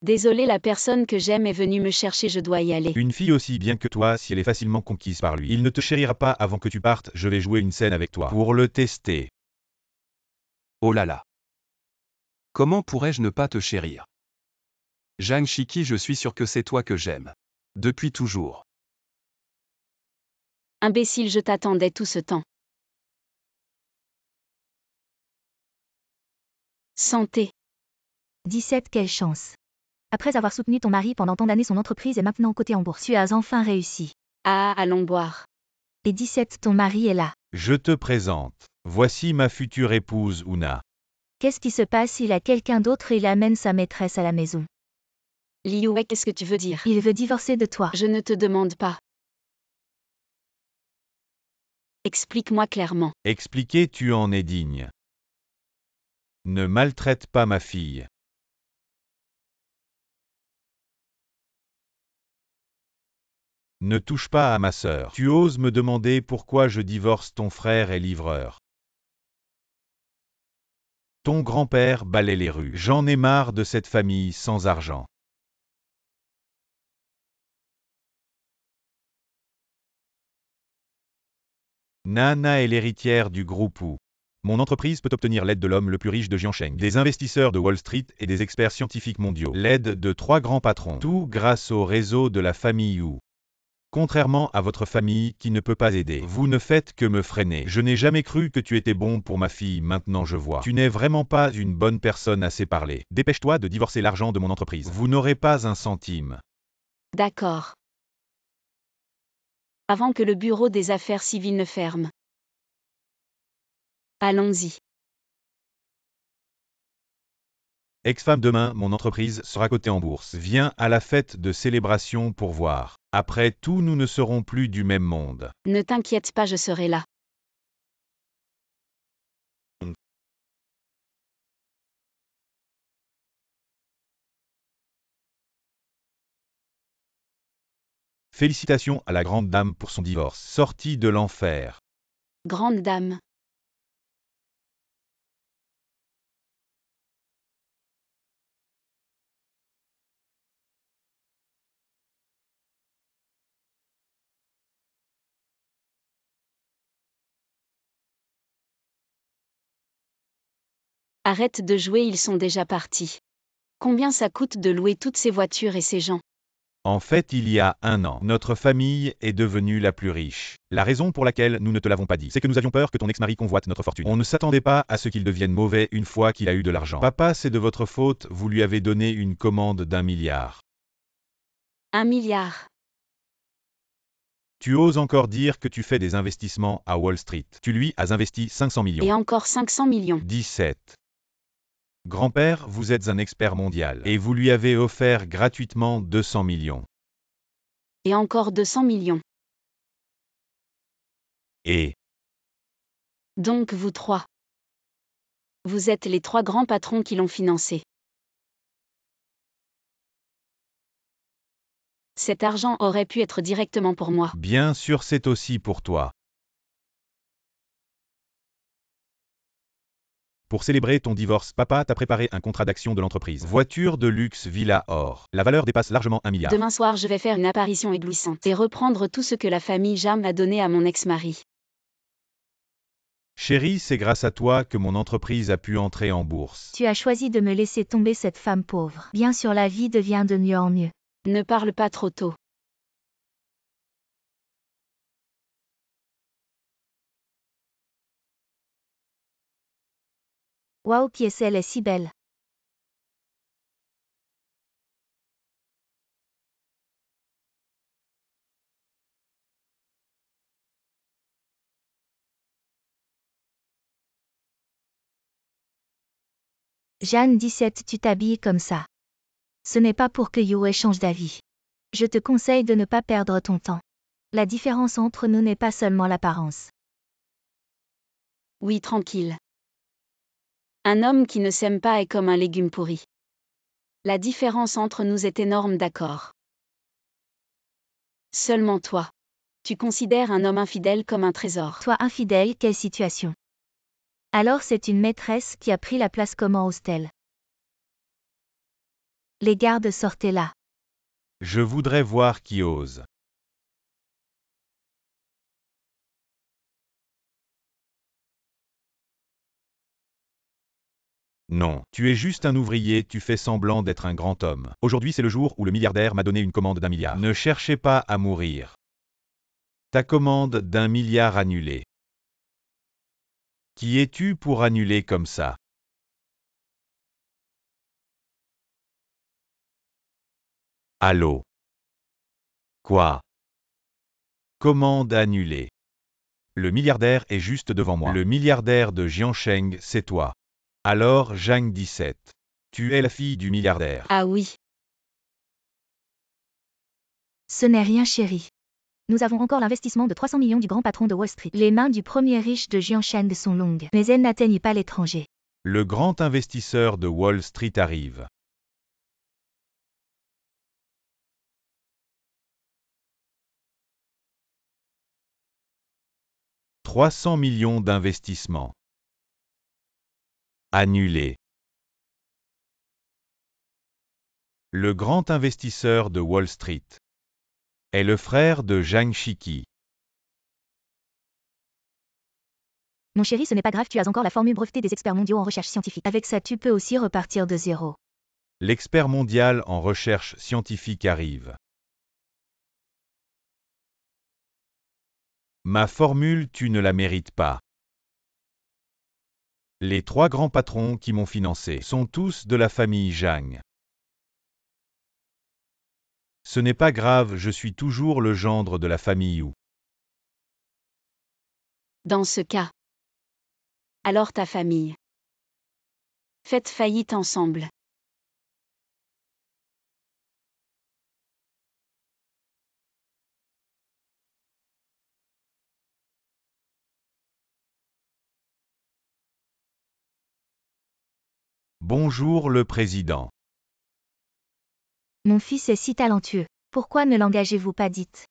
Désolé, la personne que j'aime est venue me chercher, je dois y aller. Une fille aussi bien que toi, si elle est facilement conquise par lui, il ne te chérira pas avant que tu partes, je vais jouer une scène avec toi. Pour le tester. Oh là là. Comment pourrais-je ne pas te chérir? Zhang Shiki, je suis sûr que c'est toi que j'aime. Depuis toujours. Imbécile, je t'attendais tout ce temps. Santé. 17. Quelle chance. Après avoir soutenu ton mari pendant tant d'années, son entreprise est maintenant cotée en bourse. Tu as enfin réussi. Ah, allons boire. Et 17. Ton mari est là. Je te présente. Voici ma future épouse Una. Qu'est-ce qui se passe? Il a quelqu'un d'autre et il amène sa maîtresse à la maison. Liu Wei, qu'est-ce que tu veux dire? Il veut divorcer de toi. Je ne te demande pas. Explique-moi clairement. Expliquer, tu en es digne. Ne maltraite pas ma fille. Ne touche pas à ma sœur. Tu oses me demander pourquoi je divorce? Ton frère est livreur. Ton grand-père balaie les rues. J'en ai marre de cette famille sans argent. Nana est l'héritière du groupe Wu. Mon entreprise peut obtenir l'aide de l'homme le plus riche de Jiangsheng, des investisseurs de Wall Street et des experts scientifiques mondiaux. L'aide de 3 grands patrons. Tout grâce au réseau de la famille Wu. Contrairement à votre famille qui ne peut pas aider, vous ne faites que me freiner. Je n'ai jamais cru que tu étais bon pour ma fille, maintenant je vois. Tu n'es vraiment pas une bonne personne à assez parler. Dépêche-toi de divorcer l'argent de mon entreprise. Vous n'aurez pas un centime. D'accord. Avant que le bureau des affaires civiles ne ferme. Allons-y. Ex-femme, demain, mon entreprise sera cotée en bourse. Viens à la fête de célébration pour voir. Après tout, nous ne serons plus du même monde. Ne t'inquiète pas, je serai là. Félicitations à la grande dame pour son divorce. Sortie de l'enfer. Grande dame. Arrête de jouer, ils sont déjà partis. Combien ça coûte de louer toutes ces voitures et ces gens? En fait, il y a 1 an, notre famille est devenue la plus riche. La raison pour laquelle nous ne te l'avons pas dit, c'est que nous avions peur que ton ex-mari convoite notre fortune. On ne s'attendait pas à ce qu'il devienne mauvais une fois qu'il a eu de l'argent. Papa, c'est de votre faute, vous lui avez donné une commande d'1 milliard. 1 milliard. Tu oses encore dire que tu fais des investissements à Wall Street. Tu lui as investi 500 millions. Et encore 500 millions. 17. Grand-père, vous êtes un expert mondial, et vous lui avez offert gratuitement 200 millions. Et encore 200 millions. Et Donc vous trois. Vous êtes les 3 grands patrons qui l'ont financé. Cet argent aurait pu être directement pour moi. bien sûr, c'est aussi pour toi. Pour célébrer ton divorce, papa t'a préparé un contrat d'action de l'entreprise. Voiture de luxe, villa or. La valeur dépasse largement 1 milliard. Demain soir, je vais faire une apparition éblouissante et reprendre tout ce que la famille Jam a donné à mon ex-mari. Chérie, c'est grâce à toi que mon entreprise a pu entrer en bourse. Tu as choisi de me laisser tomber cette femme pauvre. Bien sûr, la vie devient de mieux en mieux. Ne parle pas trop tôt. Waouh, qui est-ce, elle est si belle. Jeanne 17, tu t'habilles comme ça. Ce n'est pas pour que Yue change d'avis. Je te conseille de ne pas perdre ton temps. La différence entre nous n'est pas seulement l'apparence. Oui, tranquille. Un homme qui ne s'aime pas est comme un légume pourri. La différence entre nous est énorme, d'accord. Seulement toi. Tu considères un homme infidèle comme un trésor. Toi infidèle, quelle situation? Alors c'est une maîtresse qui a pris la place comme en hostel. Les gardes sortez là. Je voudrais voir qui ose. Non, tu es juste un ouvrier, tu fais semblant d'être un grand homme. Aujourd'hui c'est le jour où le milliardaire m'a donné une commande d'1 milliard. Ne cherchez pas à mourir. Ta commande d'1 milliard annulée. Qui es-tu pour annuler comme ça? Allô? Quoi? Commande annulée. Le milliardaire est juste devant moi. Le milliardaire de Jiansheng, c'est toi. Alors, Zhang 17. Tu es la fille du milliardaire. Ah oui. Ce n'est rien chérie. Nous avons encore l'investissement de 300 millions du grand patron de Wall Street. Les mains du premier riche de Jiansheng sont longues, mais elles n'atteignent pas l'étranger. Le grand investisseur de Wall Street arrive. « 300 millions d'investissements. Annulé. Le grand investisseur de Wall Street est le frère de Zhang Shiki. Mon chéri, ce n'est pas grave, tu as encore la formule brevetée des experts mondiaux en recherche scientifique. Avec ça, tu peux aussi repartir de zéro. L'expert mondial en recherche scientifique arrive. Ma formule, tu ne la mérites pas. Les 3 grands patrons qui m'ont financé sont tous de la famille Zhang. Ce n'est pas grave, je suis toujours le gendre de la famille Wu. Dans ce cas. Alors ta famille. Faites faillite ensemble. Bonjour le président. Mon fils est si talentueux. Pourquoi ne l'engagez-vous pas, dites?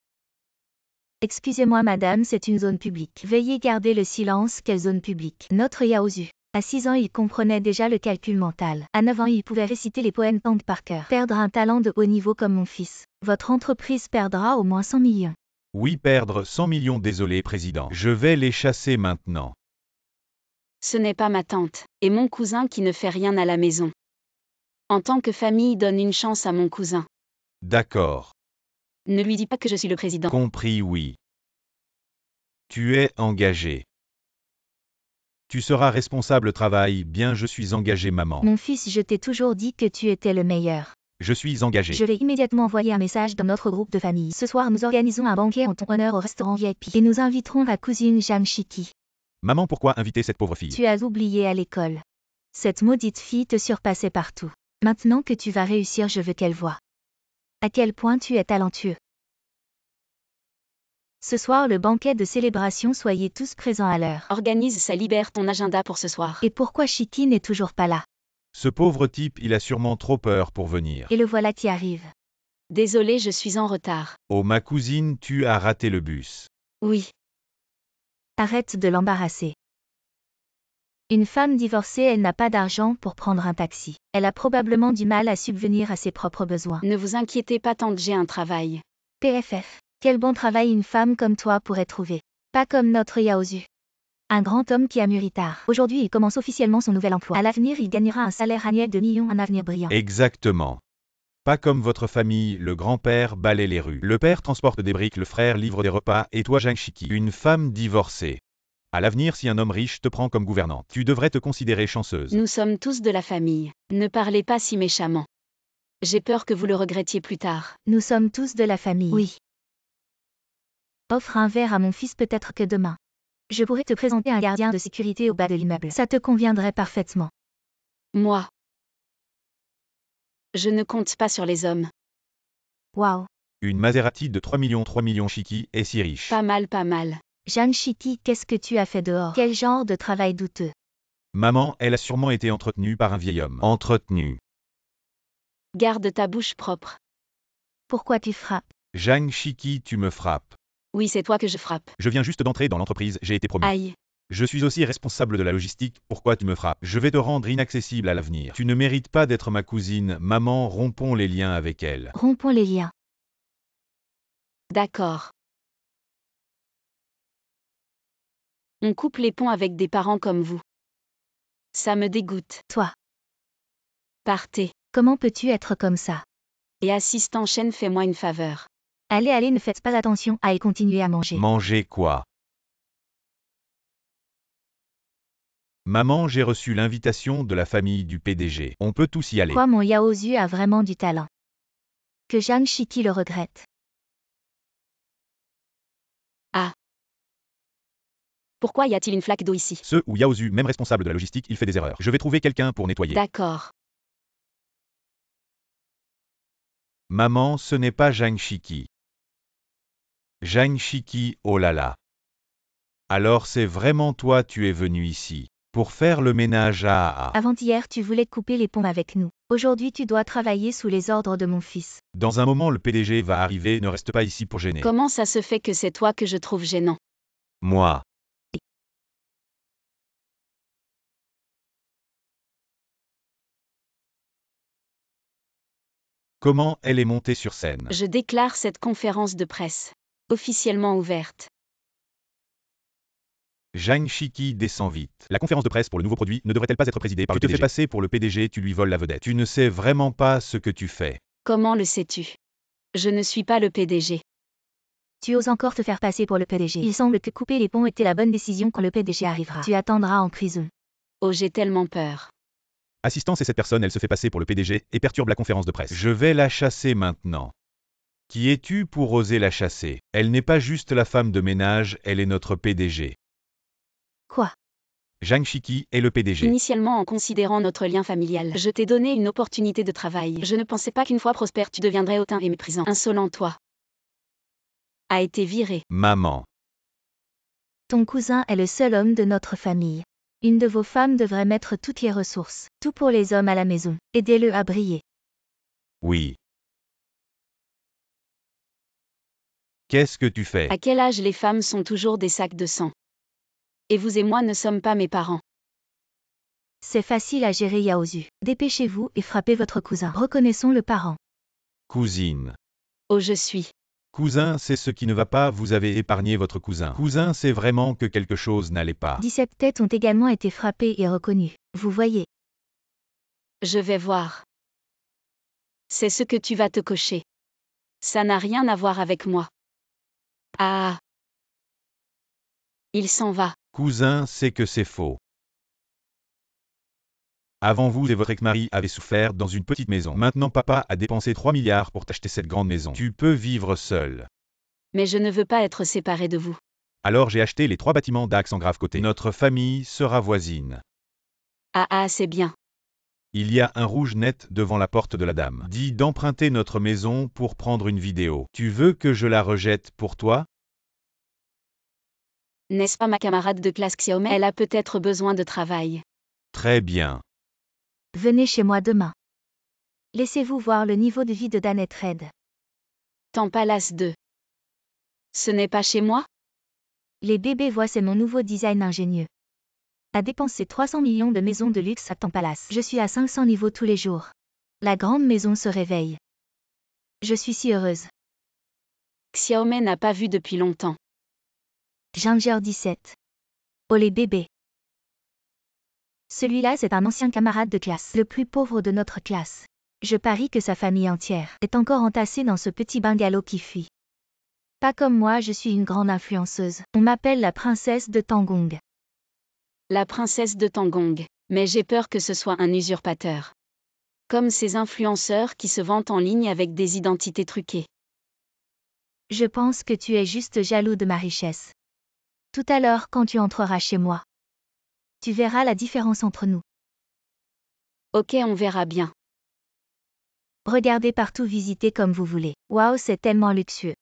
Excusez-moi madame, c'est une zone publique. Veuillez garder le silence, quelle zone publique? Notre Yaozu. À 6 ans, il comprenait déjà le calcul mental. À 9 ans, il pouvait réciter les poèmes Tang par cœur. Perdre un talent de haut niveau comme mon fils. Votre entreprise perdra au moins 100 millions. Oui, perdre 100 millions, désolé président. Je vais les chasser maintenant. Ce n'est pas ma tante, et mon cousin qui ne fait rien à la maison. En tant que famille, donne une chance à mon cousin. D'accord. Ne lui dis pas que je suis le président. Compris, oui. Tu es engagé. Tu seras responsable travail, bien je suis engagé maman. Mon fils, je t'ai toujours dit que tu étais le meilleur. Je suis engagé. Je vais immédiatement envoyer un message dans notre groupe de famille. Ce soir, nous organisons un banquet en ton honneur au restaurant VIP. Et nous inviterons ta cousine Zhang Shiki. Maman, pourquoi inviter cette pauvre fille? Tu as oublié à l'école. Cette maudite fille te surpassait partout. Maintenant que tu vas réussir, je veux qu'elle voie à quel point tu es talentueux. Ce soir, le banquet de célébration, soyez tous présents à l'heure. Organise ça, libère ton agenda pour ce soir. Et pourquoi Shiki n'est toujours pas là? Ce pauvre type, il a sûrement trop peur pour venir. Et le voilà qui arrive. Désolé, je suis en retard. Oh ma cousine, tu as raté le bus. Oui. Arrête de l'embarrasser. Une femme divorcée, elle n'a pas d'argent pour prendre un taxi. Elle a probablement du mal à subvenir à ses propres besoins. Ne vous inquiétez pas, tante, j'ai un travail. PFF. Quel bon travail une femme comme toi pourrait trouver. Pas comme notre Yaozu. Un grand homme qui a mûri tard. Aujourd'hui, il commence officiellement son nouvel emploi. À l'avenir, il gagnera un salaire annuel de millions, un avenir brillant. Exactement. Pas comme votre famille, le grand-père balaie les rues. Le père transporte des briques, le frère livre des repas, et toi Zhang Shiki, une femme divorcée. À l'avenir, si un homme riche te prend comme gouvernante, tu devrais te considérer chanceuse. Nous sommes tous de la famille. Ne parlez pas si méchamment. J'ai peur que vous le regrettiez plus tard. Nous sommes tous de la famille. Oui. Offre un verre à mon fils, peut-être que demain. Je pourrais te présenter un gardien de sécurité au bas de l'immeuble. Ça te conviendrait parfaitement. Moi. Je ne compte pas sur les hommes. Waouh. Une Maserati de 3 millions Shiki est si riche. Pas mal, pas mal. Zhang Shiki, qu'est-ce que tu as fait dehors? Quel genre de travail douteux. Maman, elle a sûrement été entretenue par un vieil homme. Entretenue. Garde ta bouche propre. Pourquoi tu frappes? Zhang Shiki, tu me frappes. Oui, c'est toi que je frappe. Je viens juste d'entrer dans l'entreprise, j'ai été promu. Aïe. Je suis aussi responsable de la logistique, pourquoi tu me frappes? Je vais te rendre inaccessible à l'avenir. Tu ne mérites pas d'être ma cousine, maman, rompons les liens avec elle. Rompons les liens. D'accord. On coupe les ponts avec des parents comme vous. Ça me dégoûte. Toi. Partez. Comment peux-tu être comme ça? Et assistant Chen, fais-moi une faveur. Allez, ne faites pas attention à et continuez à manger. Manger quoi? Maman, j'ai reçu l'invitation de la famille du PDG. On peut tous y aller. Quoi, mon Yaozu a vraiment du talent. Que Zhang Shiki le regrette. Ah. Pourquoi y a-t-il une flaque d'eau ici? Ce ou Yaozu, même responsable de la logistique, il fait des erreurs. Je vais trouver quelqu'un pour nettoyer. D'accord. Maman, ce n'est pas Zhang Shiki. Zhang Shiki, oh là là. Alors c'est vraiment toi, tu es venu ici. Pour faire le ménage à... Avant-hier, tu voulais couper les ponts avec nous. Aujourd'hui, tu dois travailler sous les ordres de mon fils. Dans un moment, le PDG va arriver, ne reste pas ici pour gêner. Comment ça se fait que c'est toi que je trouve gênant? Moi. Comment elle est montée sur scène? Je déclare cette conférence de presse officiellement ouverte. Zhang Shiki descend vite. La conférence de presse pour le nouveau produit ne devrait-elle pas être présidée par le PDG? Tu te fais passer pour le PDG, tu lui voles la vedette. Tu ne sais vraiment pas ce que tu fais. Comment le sais-tu? Je ne suis pas le PDG. Tu oses encore te faire passer pour le PDG. Il semble que couper les ponts était la bonne décision quand le PDG arrivera. Tu attendras en prison. Oh, j'ai tellement peur. Assistant, c'est cette personne, elle se fait passer pour le PDG et perturbe la conférence de presse. Je vais la chasser maintenant. Qui es-tu pour oser la chasser? Elle n'est pas juste la femme de ménage, elle est notre PDG. Quoi? Zhang Shiki est le PDG. Initialement, en considérant notre lien familial, je t'ai donné une opportunité de travail. Je ne pensais pas qu'une fois prospère, tu deviendrais hautain et méprisant. Insolent, toi. A été viré. Maman. Ton cousin est le seul homme de notre famille. Une de vos femmes devrait mettre toutes les ressources. Tout pour les hommes à la maison. Aidez-le à briller. Oui. Qu'est-ce que tu fais? À quel âge les femmes sont toujours des sacs de sang? Et vous et moi ne sommes pas mes parents. C'est facile à gérer, Yaozu. Dépêchez-vous et frappez votre cousin. Reconnaissons le parent. Cousine. Oh, je suis. Cousin, c'est ce qui ne va pas, vous avez épargné votre cousin. Cousin, c'est vraiment que quelque chose n'allait pas. 17 têtes ont également été frappées et reconnues. Vous voyez. Je vais voir. C'est ce que tu vas te cocher. Ça n'a rien à voir avec moi. Ah. Il s'en va. Cousin, c'est que c'est faux. Avant vous et votre ex-mari avez souffert dans une petite maison. Maintenant papa a dépensé 3 milliards pour t'acheter cette grande maison. Tu peux vivre seul. Mais je ne veux pas être séparé de vous. Alors j'ai acheté les 3 bâtiments d'Axe en grave côté. Notre famille sera voisine. Ah, c'est bien. Il y a un rouge net devant la porte de la dame. Dis d'emprunter notre maison pour prendre une vidéo. Tu veux que je la rejette pour toi? N'est-ce pas ma camarade de classe Xiaomei? Elle a peut-être besoin de travail. Très bien. Venez chez moi demain. Laissez-vous voir le niveau de vie de Danette Red. Temps Palace 2. Ce n'est pas chez moi? Les bébés voient, c'est mon nouveau design ingénieux. A dépensé 300 millions de maisons de luxe à Temps Palace. Je suis à 500 niveaux tous les jours. La grande maison se réveille. Je suis si heureuse. Xiaomei n'a pas vu depuis longtemps. Ginger 17. Oh les bébés. Celui-là, c'est un ancien camarade de classe, le plus pauvre de notre classe. Je parie que sa famille entière est encore entassée dans ce petit bungalow qui fuit. Pas comme moi, je suis une grande influenceuse. On m'appelle la princesse de Tangong. La princesse de Tangong. Mais j'ai peur que ce soit un usurpateur. Comme ces influenceurs qui se vantent en ligne avec des identités truquées. Je pense que tu es juste jaloux de ma richesse. Tout à l'heure, quand tu entreras chez moi, tu verras la différence entre nous. Ok, on verra bien. Regardez partout, visitez comme vous voulez. Waouh, c'est tellement luxueux.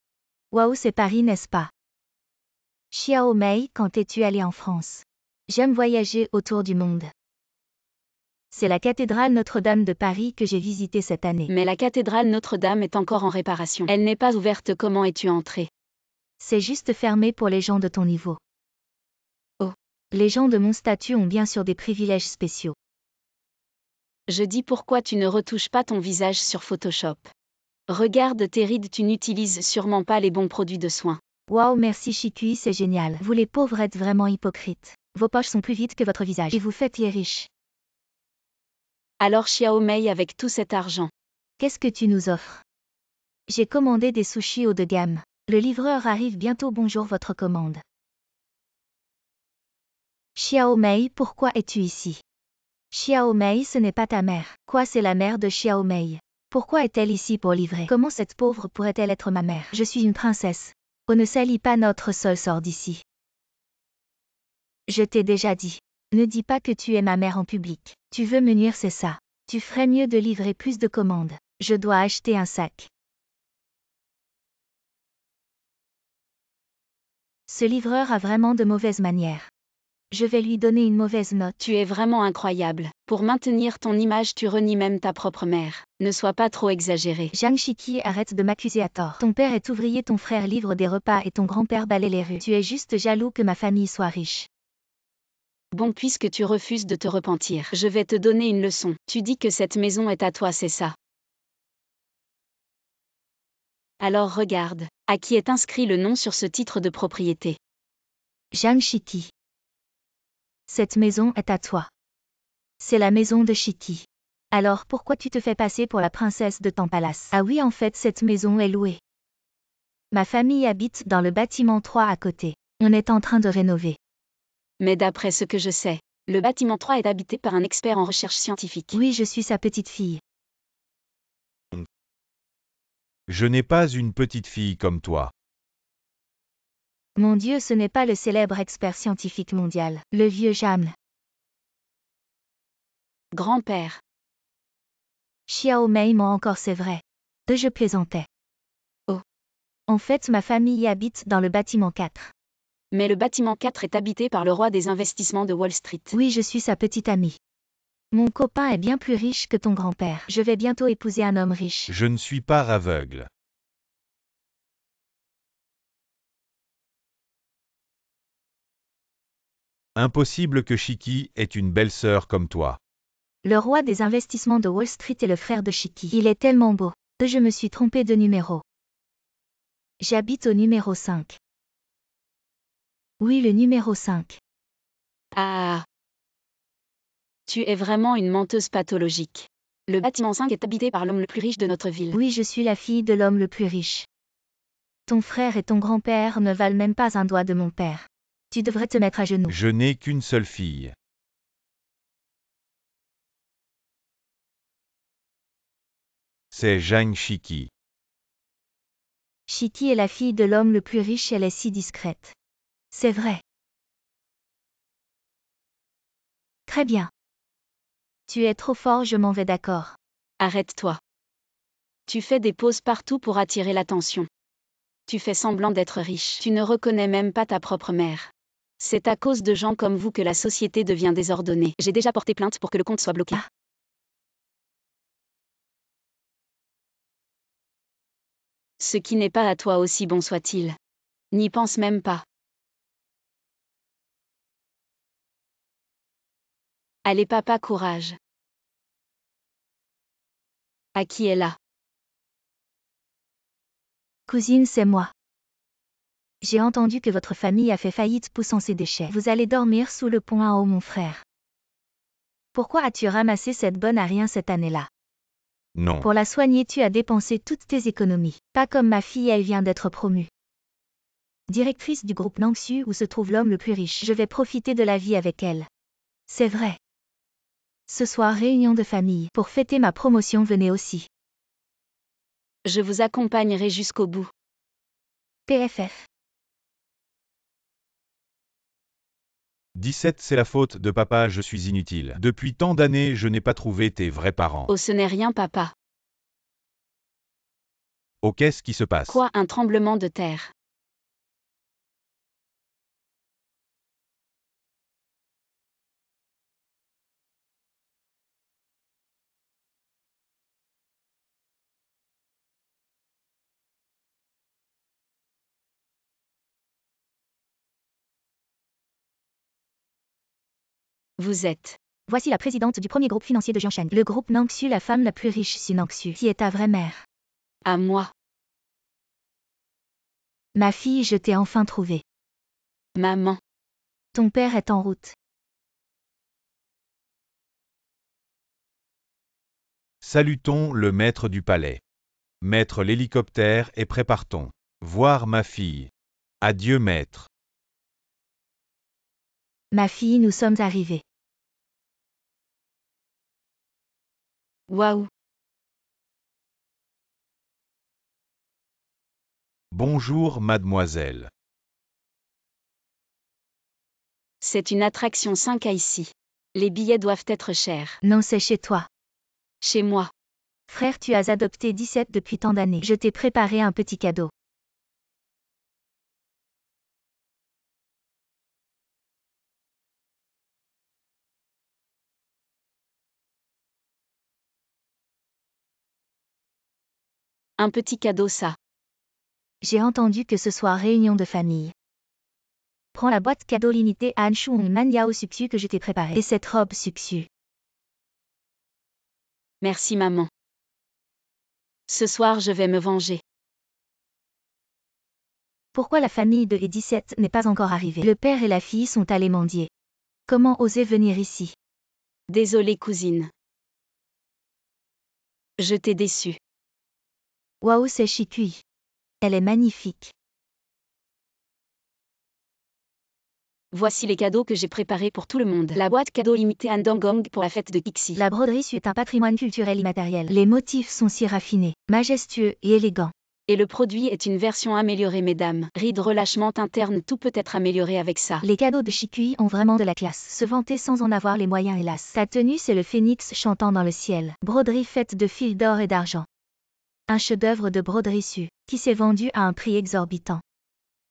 Waouh, c'est Paris, n'est-ce pas? Xiaomei, quand es-tu allée en France? J'aime voyager autour du monde. C'est la cathédrale Notre-Dame de Paris que j'ai visitée cette année. Mais la cathédrale Notre-Dame est encore en réparation. Elle n'est pas ouverte. Comment es-tu entré? C'est juste fermé pour les gens de ton niveau. Oh. Les gens de mon statut ont bien sûr des privilèges spéciaux. Je dis pourquoi tu ne retouches pas ton visage sur Photoshop. Regarde tes rides, tu n'utilises sûrement pas les bons produits de soins. Waouh, merci Chikui, c'est génial. Vous les pauvres êtes vraiment hypocrites. Vos poches sont plus vides que votre visage. Et vous faites les riches. Alors Xiaomei, avec tout cet argent, qu'est-ce que tu nous offres? J'ai commandé des sushis haut de gamme. Le livreur arrive bientôt. Bonjour, votre commande. Xiaomei, pourquoi es-tu ici? Xiaomei, ce n'est pas ta mère. Quoi, c'est la mère de Xiaomei? Pourquoi est-elle ici pour livrer? Comment cette pauvre pourrait-elle être ma mère? Je suis une princesse. Oh, ne salis pas notre sol, sort d'ici. Je t'ai déjà dit. Ne dis pas que tu es ma mère en public. Tu veux me nuire, c'est ça. Tu ferais mieux de livrer plus de commandes. Je dois acheter un sac. Ce livreur a vraiment de mauvaises manières. Je vais lui donner une mauvaise note. Tu es vraiment incroyable. Pour maintenir ton image, tu renies même ta propre mère. Ne sois pas trop exagéré. Zhang Shiki, arrête de m'accuser à tort. Ton père est ouvrier, ton frère livre des repas et ton grand-père balaie les rues. Tu es juste jaloux que ma famille soit riche. Bon, puisque tu refuses de te repentir, je vais te donner une leçon. Tu dis que cette maison est à toi, c'est ça? Alors regarde, à qui est inscrit le nom sur ce titre de propriété? Zhang Shiki. Cette maison est à toi. C'est la maison de Shiki. Alors pourquoi tu te fais passer pour la princesse de ton palace? Ah oui, en fait, cette maison est louée. Ma famille habite dans le bâtiment 3 à côté. On est en train de rénover. Mais d'après ce que je sais, le bâtiment 3 est habité par un expert en recherche scientifique. Oui, je suis sa petite fille. Je n'ai pas une petite fille comme toi. Mon Dieu, ce n'est pas le célèbre expert scientifique mondial, le vieux Jam. Grand-père. Xiaomei ment encore, c'est vrai. Je plaisantais. Oh. En fait, ma famille y habite dans le bâtiment 4. Mais le bâtiment 4 est habité par le roi des investissements de Wall Street. Oui, je suis sa petite amie. Mon copain est bien plus riche que ton grand-père. Je vais bientôt épouser un homme riche. Je ne suis pas aveugle. Impossible que Shiki ait une belle-sœur comme toi. Le roi des investissements de Wall Street est le frère de Shiki. Il est tellement beau. Je me suis trompée de numéro. J'habite au numéro 5. Oui, le numéro 5. Ah. Tu es vraiment une menteuse pathologique. Le bâtiment 5 est habité par l'homme le plus riche de notre ville. Oui, je suis la fille de l'homme le plus riche. Ton frère et ton grand-père ne valent même pas un doigt de mon père. Tu devrais te mettre à genoux. Je n'ai qu'une seule fille. C'est Zhang Shiki. Shiki est la fille de l'homme le plus riche, elle est si discrète. C'est vrai. Très bien. Tu es trop fort, je m'en vais, d'accord. Arrête-toi. Tu fais des pauses partout pour attirer l'attention. Tu fais semblant d'être riche. Tu ne reconnais même pas ta propre mère. C'est à cause de gens comme vous que la société devient désordonnée. J'ai déjà porté plainte pour que le compte soit bloqué. Ah. Ce qui n'est pas à toi, aussi bon soit-il. N'y pense même pas. Allez papa, courage. À qui est là? Cousine, c'est moi. J'ai entendu que votre famille a fait faillite poussant ses déchets. Vous allez dormir sous le pont à eau, mon frère. Pourquoi as-tu ramassé cette bonne à rien cette année-là? Non. Pour la soigner, tu as dépensé toutes tes économies. Pas comme ma fille, elle vient d'être promue. Directrice du groupe Nangsu où se trouve l'homme le plus riche. Je vais profiter de la vie avec elle. C'est vrai. Ce soir, réunion de famille. Pour fêter ma promotion, venez aussi. Je vous accompagnerai jusqu'au bout. PFF. 17 C'est la faute de papa, je suis inutile. Depuis tant d'années, je n'ai pas trouvé tes vrais parents. Oh, ce n'est rien papa. Oh, qu'est-ce qui se passe? Quoi, un tremblement de terre? Vous êtes. Voici la présidente du premier groupe financier de Jianshan. Le groupe Nangxu, la femme la plus riche si Nangxu, qui est ta vraie mère. À moi. Ma fille, je t'ai enfin trouvée. Maman. Ton père est en route. Salutons le maître du palais. Maître l'hélicoptère et préparons. Voir ma fille. Adieu maître. Ma fille, nous sommes arrivés. Waouh. Bonjour mademoiselle. C'est une attraction 5A ici. Les billets doivent être chers. Non, c'est chez toi. Chez moi. Frère, tu as adopté 17 depuis tant d'années. Je t'ai préparé un petit cadeau. Un petit cadeau ça. J'ai entendu que ce soit réunion de famille. Prends la boîte cadeau limitée Anshu Man Yao Suxu que je t'ai préparée. Et cette robe Suxu. Merci maman. Ce soir je vais me venger. Pourquoi la famille de E17 n'est pas encore arrivée? Le père et la fille sont allés mendier. Comment oser venir ici? Désolée cousine. Je t'ai déçue. Waouh, c'est Shikui. Elle est magnifique. Voici les cadeaux que j'ai préparés pour tout le monde. La boîte cadeau limitée Andongong pour la fête de Kixi. La broderie est un patrimoine culturel immatériel. Les motifs sont si raffinés, majestueux et élégants. Et le produit est une version améliorée mesdames. Rides relâchement interne, tout peut être amélioré avec ça. Les cadeaux de Shikui ont vraiment de la classe. Se vanter sans en avoir les moyens hélas. Ta tenue c'est le phénix chantant dans le ciel. Broderie faite de fils d'or et d'argent. Un chef-d'œuvre de broderie su, qui s'est vendu à un prix exorbitant.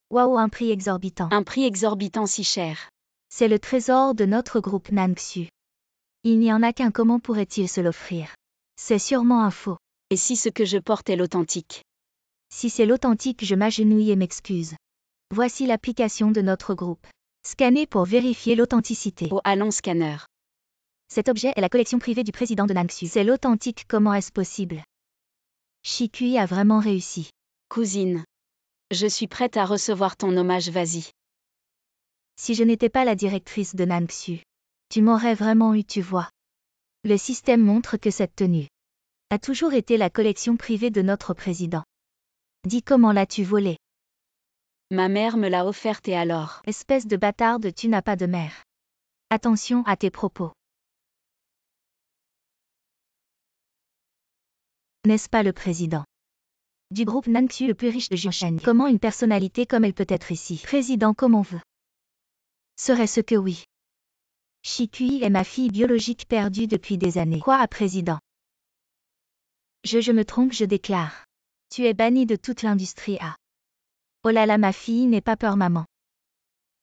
Waouh, un prix exorbitant. Un prix exorbitant si cher. C'est le trésor de notre groupe Nangxu. Il n'y en a qu'un, comment pourrait-il se l'offrir? C'est sûrement un faux. Et si ce que je porte est l'authentique? Si c'est l'authentique, je m'agenouille et m'excuse. Voici l'application de notre groupe. Scanner pour vérifier l'authenticité. Oh, allons scanner. Cet objet est la collection privée du président de Nangxu. C'est l'authentique, comment est-ce possible? Shikui a vraiment réussi. Cousine. Je suis prête à recevoir ton hommage, vas-y. Si je n'étais pas la directrice de Nangxu, tu m'aurais vraiment eu, tu vois. Le système montre que cette tenue a toujours été la collection privée de notre président. Dis, comment l'as-tu volée? Ma mère me l'a offerte et alors? Espèce de bâtarde, tu n'as pas de mère. Attention à tes propos. N'est-ce pas le président du groupe Nangxu le plus riche de Jianshan? Comment une personnalité comme elle peut être ici? Président comme on veut. Serait-ce que oui? Shikui est ma fille biologique perdue depuis des années. Quoi à président? Je me trompe, je déclare. Tu es banni de toute l'industrie A. Oh là là, ma fille, n'aie pas peur maman.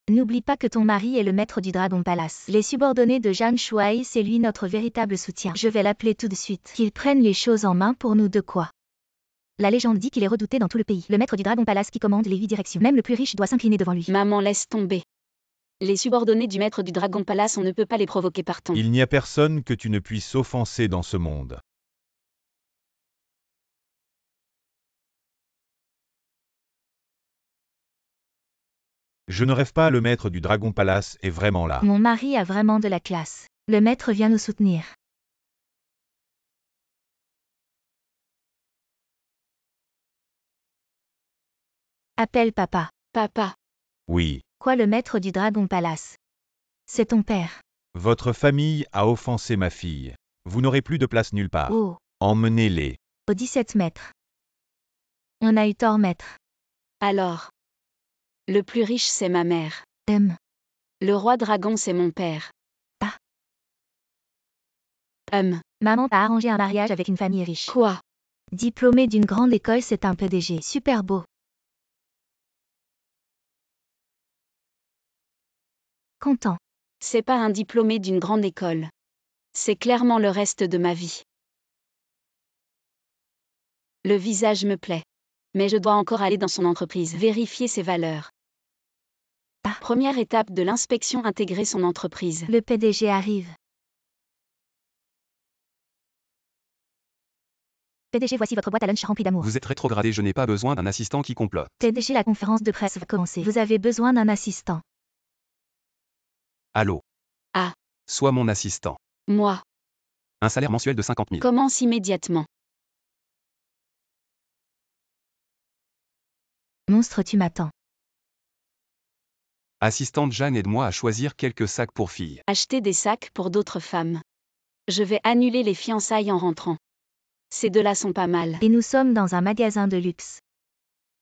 N'oublie pas que ton mari est le maître du Dragon Palace. Les subordonnés de Zhang Shuai, c'est lui notre véritable soutien. Je vais l'appeler tout de suite. Qu'il prenne les choses en main pour nous de quoi? La légende dit qu'il est redouté dans tout le pays. Le maître du Dragon Palace qui commande les 8 directions. Même le plus riche doit s'incliner devant lui. Maman, laisse tomber. Les subordonnés du maître du Dragon Palace, on ne peut pas les provoquer, partons. Il n'y a personne que tu ne puisses offenser dans ce monde. Je ne rêve pas, le maître du Dragon Palace est vraiment là. Mon mari a vraiment de la classe. Le maître vient nous soutenir. Appelle papa. Papa. Oui. Quoi, le maître du Dragon Palace? C'est ton père. Votre famille a offensé ma fille. Vous n'aurez plus de place nulle part. Oh. Emmenez-les. Au 17 mètres. On a eu tort, maître. Alors. Le plus riche, c'est ma mère. Le roi dragon, c'est mon père. Ah. Maman t'a arrangé un mariage avec une famille riche. Quoi? Diplômé d'une grande école, c'est un PDG. Super beau. Content. C'est pas un diplômé d'une grande école. C'est clairement le reste de ma vie. Le visage me plaît. Mais je dois encore aller dans son entreprise, vérifier ses valeurs. Première étape de l'inspection, intégrer son entreprise. Le PDG arrive. PDG, voici votre boîte à lunch remplie d'amour. Vous êtes rétrogradé, je n'ai pas besoin d'un assistant qui complote. PDG, la conférence de presse va commencer. Vous avez besoin d'un assistant. Allô. Ah. Sois mon assistant. Moi. Un salaire mensuel de 50 000. Commence immédiatement. Monstre, tu m'attends. Assistante Jeanne, aide-moi à choisir quelques sacs pour filles. Acheter des sacs pour d'autres femmes. Je vais annuler les fiançailles en rentrant. Ces deux-là sont pas mal. Et nous sommes dans un magasin de luxe.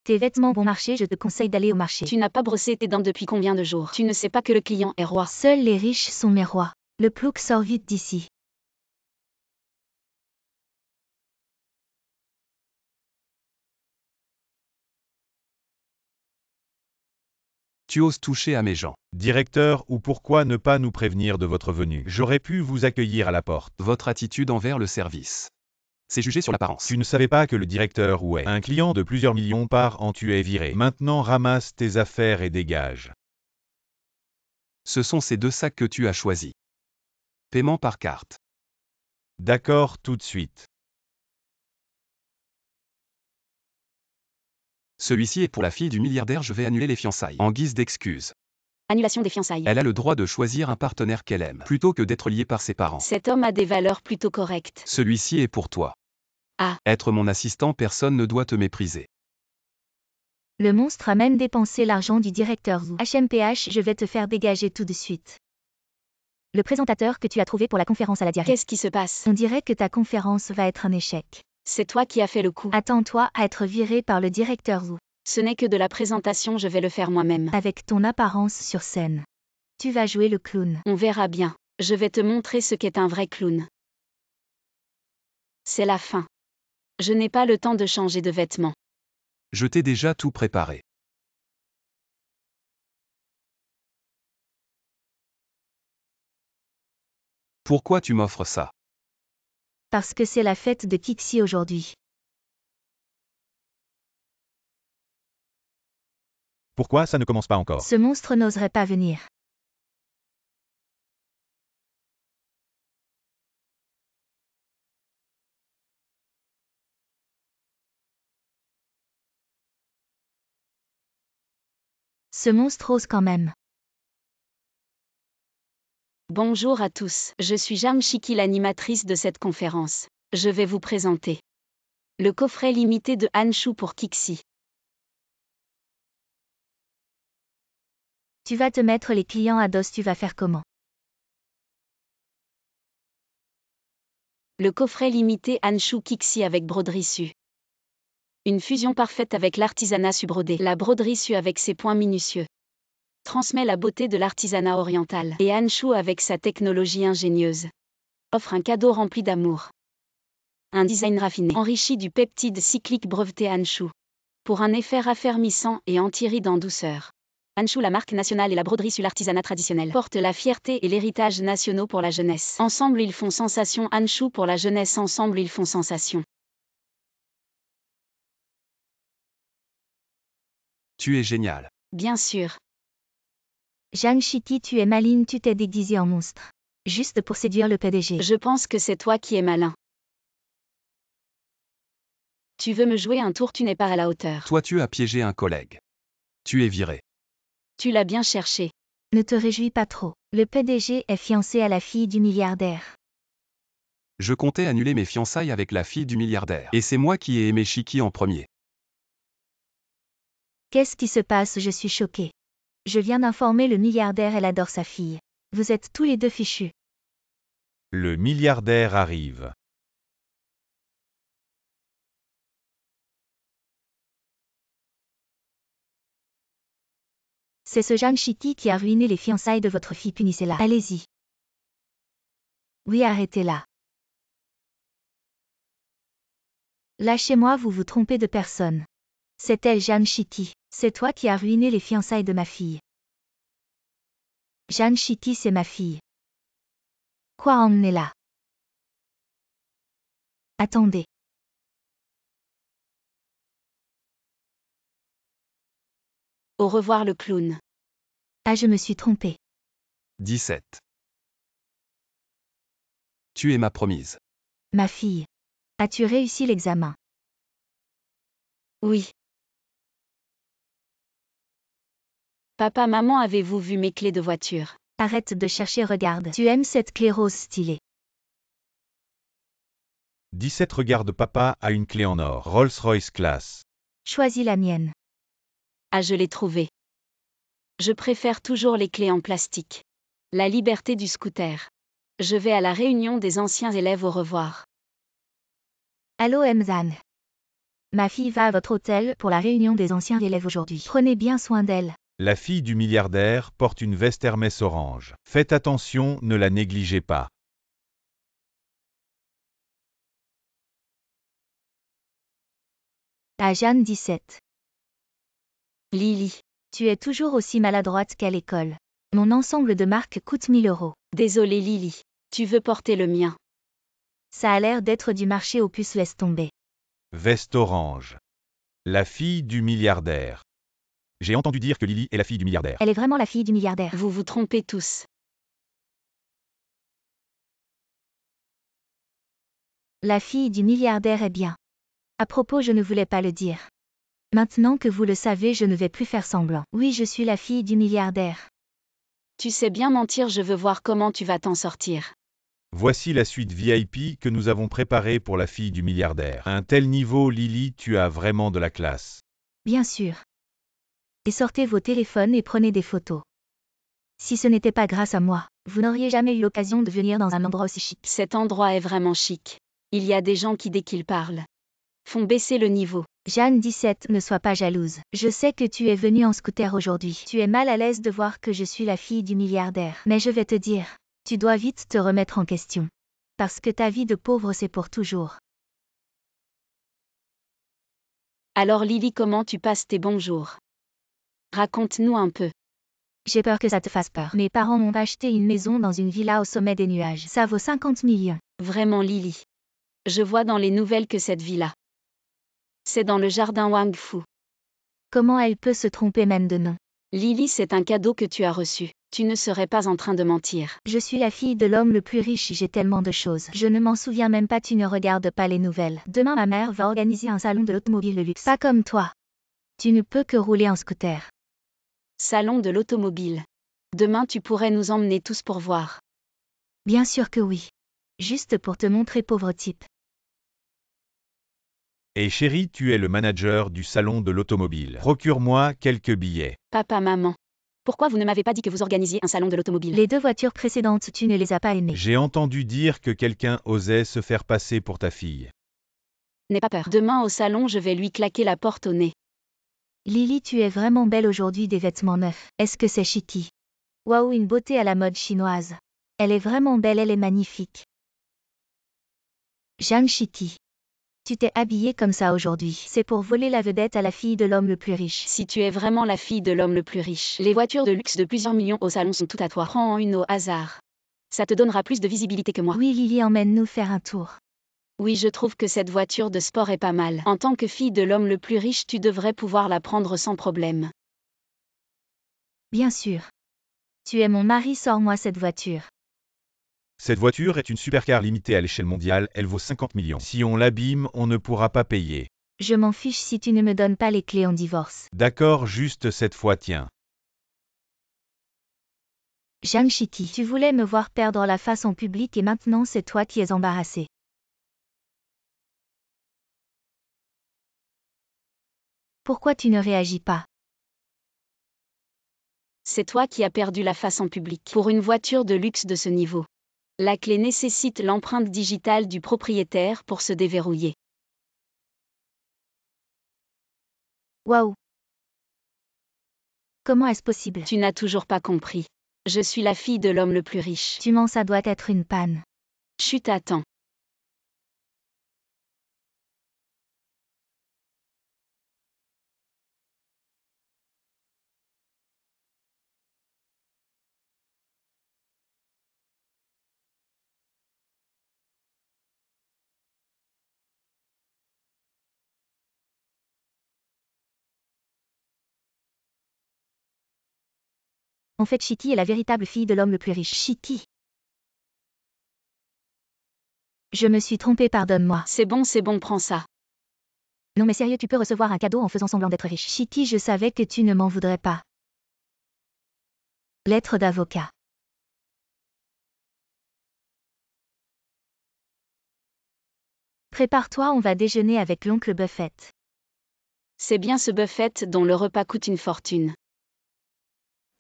Tes vêtements bon marché, je te conseille d'aller au marché. Tu n'as pas brossé tes dents depuis combien de jours? Tu ne sais pas que le client est roi. Seuls les riches sont mes rois. Le plouc sort vite d'ici. Tu oses toucher à mes gens. Directeur, ou pourquoi ne pas nous prévenir de votre venue? J'aurais pu vous accueillir à la porte. Votre attitude envers le service. C'est jugé sur l'apparence. Tu ne savais pas que le directeur ou est un client de plusieurs millions par an, tu es viré. Maintenant ramasse tes affaires et dégage. Ce sont ces deux sacs que tu as choisis. Paiement par carte. D'accord, tout de suite. Celui-ci est pour la fille du milliardaire, je vais annuler les fiançailles. En guise d'excuse. Annulation des fiançailles. Elle a le droit de choisir un partenaire qu'elle aime, plutôt que d'être liée par ses parents. Cet homme a des valeurs plutôt correctes. Celui-ci est pour toi. Ah. Être mon assistant, personne ne doit te mépriser. Le monstre a même dépensé l'argent du directeur Wu. HMPH, je vais te faire dégager tout de suite. Le présentateur que tu as trouvé pour la conférence à la diarrhée. Qu'est-ce qui se passe? On dirait que ta conférence va être un échec. C'est toi qui as fait le coup. Attends-toi à être viré par le directeur Wu. Ce n'est que de la présentation, je vais le faire moi-même. Avec ton apparence sur scène. Tu vas jouer le clown. On verra bien. Je vais te montrer ce qu'est un vrai clown. C'est la fin. Je n'ai pas le temps de changer de vêtements. Je t'ai déjà tout préparé. Pourquoi tu m'offres ça? Parce que c'est la fête de Kixi aujourd'hui. Pourquoi ça ne commence pas encore? Ce monstre n'oserait pas venir. Ce monstre ose quand même. Bonjour à tous, je suis Jam Shiki, l'animatrice de cette conférence. Je vais vous présenter le coffret limité de Hanshu pour Kixi. Tu vas te mettre les clients à dos, tu vas faire comment? Le coffret limité Hanshu Kixi avec broderie su. Une fusion parfaite avec l'artisanat su brodé. La broderie su avec ses points minutieux transmet la beauté de l'artisanat oriental. Et Hanshu avec sa technologie ingénieuse offre un cadeau rempli d'amour. Un design raffiné, enrichi du peptide cyclique breveté Hanshu. Pour un effet raffermissant et anti-ride en douceur. Hanshu, la marque nationale et la broderie sur l'artisanat traditionnel, portent la fierté et l'héritage nationaux pour la jeunesse. Ensemble ils font sensation. Hanshu pour la jeunesse, ensemble ils font sensation. Tu es génial. Bien sûr. Jeanne Shiki, tu es maligne, tu t'es déguisée en monstre. Juste pour séduire le PDG. Je pense que c'est toi qui es malin. Tu veux me jouer un tour, tu n'es pas à la hauteur. Toi, tu as piégé un collègue. Tu es viré. Tu l'as bien cherché. Ne te réjouis pas trop. Le PDG est fiancé à la fille du milliardaire. Je comptais annuler mes fiançailles avec la fille du milliardaire. Et c'est moi qui ai aimé Shiki en premier. Qu'est-ce qui se passe? Je suis choquée. Je viens d'informer le milliardaire, elle adore sa fille. Vous êtes tous les deux fichus. Le milliardaire arrive. C'est ce Jeanne Shiki qui a ruiné les fiançailles de votre fille, punissez-la. Allez-y. Oui, arrêtez-la. Lâchez-moi, vous vous trompez de personne. C'est elle, Jeanne Shiki. C'est toi qui as ruiné les fiançailles de ma fille. Jeanne Shiki, c'est ma fille. Quoi, emmenez-la. Attendez. Au revoir le clown. Ah, je me suis trompée. 17. Tu es ma promise. Ma fille. As-tu réussi l'examen? Oui. Papa, maman, avez-vous vu mes clés de voiture? Arrête de chercher, regarde. Tu aimes cette clé rose stylée. 17. Regarde, papa a une clé en or. Rolls-Royce classe. Choisis la mienne. Ah, je l'ai trouvée. Je préfère toujours les clés en plastique. La liberté du scooter. Je vais à la réunion des anciens élèves, au revoir. Allô Mzan. Ma fille va à votre hôtel pour la réunion des anciens élèves aujourd'hui. Prenez bien soin d'elle. La fille du milliardaire porte une veste Hermès orange. Faites attention, ne la négligez pas. À Jeanne 17. Lily. Tu es toujours aussi maladroite qu'à l'école. Mon ensemble de marques coûte 1000 euros. Désolée Lily. Tu veux porter le mien? Ça a l'air d'être du marché aux puces, laisse tomber. Veste orange. La fille du milliardaire. J'ai entendu dire que Lily est la fille du milliardaire. Elle est vraiment la fille du milliardaire. Vous vous trompez tous. La fille du milliardaire est bien. À propos, je ne voulais pas le dire. Maintenant que vous le savez, je ne vais plus faire semblant. Oui, je suis la fille du milliardaire. Tu sais bien mentir, je veux voir comment tu vas t'en sortir. Voici la suite VIP que nous avons préparée pour la fille du milliardaire. À un tel niveau, Lily, tu as vraiment de la classe. Bien sûr. Et sortez vos téléphones et prenez des photos. Si ce n'était pas grâce à moi, vous n'auriez jamais eu l'occasion de venir dans un endroit aussi chic. Cet endroit est vraiment chic. Il y a des gens qui, dès qu'ils parlent, font baisser le niveau. Jeanne 17, ne sois pas jalouse. Je sais que tu es venue en scooter aujourd'hui. Tu es mal à l'aise de voir que je suis la fille du milliardaire. Mais je vais te dire, tu dois vite te remettre en question. Parce que ta vie de pauvre, c'est pour toujours. Alors Lily, comment tu passes tes bons jours? Raconte-nous un peu. J'ai peur que ça te fasse peur. Mes parents m'ont acheté une maison dans une villa au sommet des nuages. Ça vaut 50 millions. Vraiment Lily. Je vois dans les nouvelles que cette villa, c'est dans le jardin Wang Fu. Comment elle peut se tromper même de nom? Lily, c'est un cadeau que tu as reçu. Tu ne serais pas en train de mentir. Je suis la fille de l'homme le plus riche, j'ai tellement de choses. Je ne m'en souviens même pas, tu ne regardes pas les nouvelles. Demain ma mère va organiser un salon de l'automobile de luxe. Pas comme toi. Tu ne peux que rouler en scooter. Salon de l'automobile. Demain tu pourrais nous emmener tous pour voir. Bien sûr que oui. Juste pour te montrer, pauvre type. Et chérie, tu es le manager du salon de l'automobile. Procure-moi quelques billets. Papa, maman. Pourquoi vous ne m'avez pas dit que vous organisiez un salon de l'automobile? Les 2 voitures précédentes, tu ne les as pas aimées. J'ai entendu dire que quelqu'un osait se faire passer pour ta fille. N'aie pas peur. Demain au salon, je vais lui claquer la porte au nez. Lily, tu es vraiment belle aujourd'hui, des vêtements neufs. Est-ce que c'est chiqui? Waouh, une beauté à la mode chinoise. Elle est vraiment belle, elle est magnifique. Jeanne Chitty. Tu t'es habillée comme ça aujourd'hui. C'est pour voler la vedette à la fille de l'homme le plus riche. Si tu es vraiment la fille de l'homme le plus riche, les voitures de luxe de plusieurs millions au salon sont toutes à toi. Prends-en une au hasard. Ça te donnera plus de visibilité que moi. Oui, Lily, emmène-nous faire un tour. Oui, je trouve que cette voiture de sport est pas mal. En tant que fille de l'homme le plus riche, tu devrais pouvoir la prendre sans problème. Bien sûr. Tu es mon mari, sors-moi cette voiture. Cette voiture est une supercar limitée à l'échelle mondiale, elle vaut 50 millions. Si on l'abîme, on ne pourra pas payer. Je m'en fiche si tu ne me donnes pas les clés, on divorce. D'accord, juste cette fois, tiens. Jeanne Chitty, tu voulais me voir perdre la face en public et maintenant c'est toi qui es embarrassée. Pourquoi tu ne réagis pas? C'est toi qui as perdu la face en public. Pour une voiture de luxe de ce niveau, la clé nécessite l'empreinte digitale du propriétaire pour se déverrouiller. Waouh! Comment est-ce possible? Tu n'as toujours pas compris. Je suis la fille de l'homme le plus riche. Tu mens, ça doit être une panne. Chut, attends. En fait, Chitty est la véritable fille de l'homme le plus riche. Chitty. Je me suis trompée, pardonne-moi. C'est bon, prends ça. Non mais sérieux, tu peux recevoir un cadeau en faisant semblant d'être riche. Chitty, je savais que tu ne m'en voudrais pas. Lettre d'avocat. Prépare-toi, on va déjeuner avec l'oncle Buffett. C'est bien ce Buffett dont le repas coûte une fortune.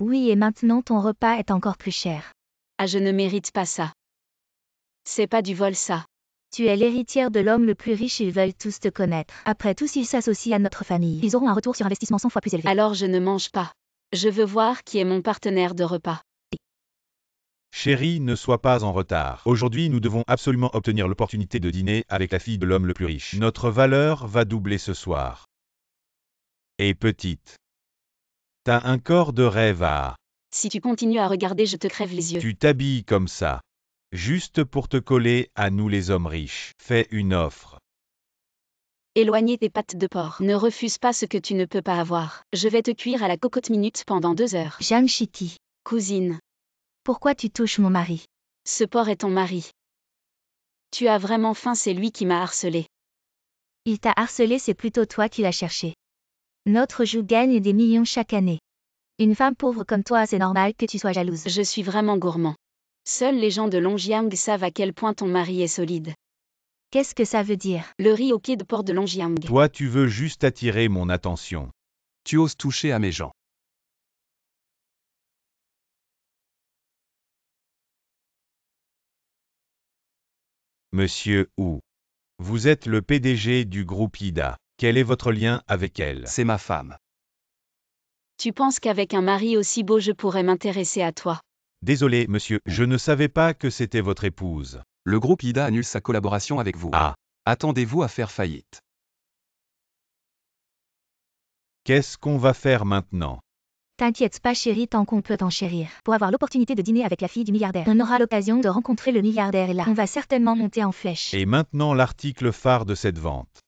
Oui, et maintenant ton repas est encore plus cher. Ah, je ne mérite pas ça. C'est pas du vol ça. Tu es l'héritière de l'homme le plus riche, ils veulent tous te connaître. Après tout, s'ils s'associent à notre famille, ils auront un retour sur investissement 100 fois plus élevé. Alors je ne mange pas. Je veux voir qui est mon partenaire de repas. Chérie, ne sois pas en retard. Aujourd'hui, nous devons absolument obtenir l'opportunité de dîner avec la fille de l'homme le plus riche. Notre valeur va doubler ce soir. Et petite. T'as un corps de rêve à... Si tu continues à regarder, je te crève les yeux. Tu t'habilles comme ça. Juste pour te coller à nous les hommes riches. Fais une offre. Éloignez tes pattes de porc. Ne refuse pas ce que tu ne peux pas avoir. Je vais te cuire à la cocotte minute pendant 2 heures. Jeanne Chitty. Cousine. Pourquoi tu touches mon mari? Ce porc est ton mari. Tu as vraiment faim, c'est lui qui m'a harcelé. Il t'a harcelé, c'est plutôt toi qui l'as cherché. Notre joue gagne des millions chaque année. Une femme pauvre comme toi, c'est normal que tu sois jalouse. Je suis vraiment gourmand. Seuls les gens de Longjiang savent à quel point ton mari est solide. Qu'est-ce que ça veut dire? Le riz au quai de port de Longjiang. Toi, tu veux juste attirer mon attention. Tu oses toucher à mes gens. Monsieur Wu. Vous êtes le PDG du groupe Ida. Quel est votre lien avec elle? C'est ma femme. Tu penses qu'avec un mari aussi beau je pourrais m'intéresser à toi? Désolé, monsieur, je ne savais pas que c'était votre épouse. Le groupe IDA annule sa collaboration avec vous. Ah, Attendez-vous à faire faillite. qu'est-ce qu'on va faire maintenant? T'inquiète pas chérie, tant qu'on peut t'en chérir. Pour avoir l'opportunité de dîner avec la fille du milliardaire, on aura l'occasion de rencontrer le milliardaire et là, on va certainement monter en flèche. Et maintenant l'article phare de cette vente.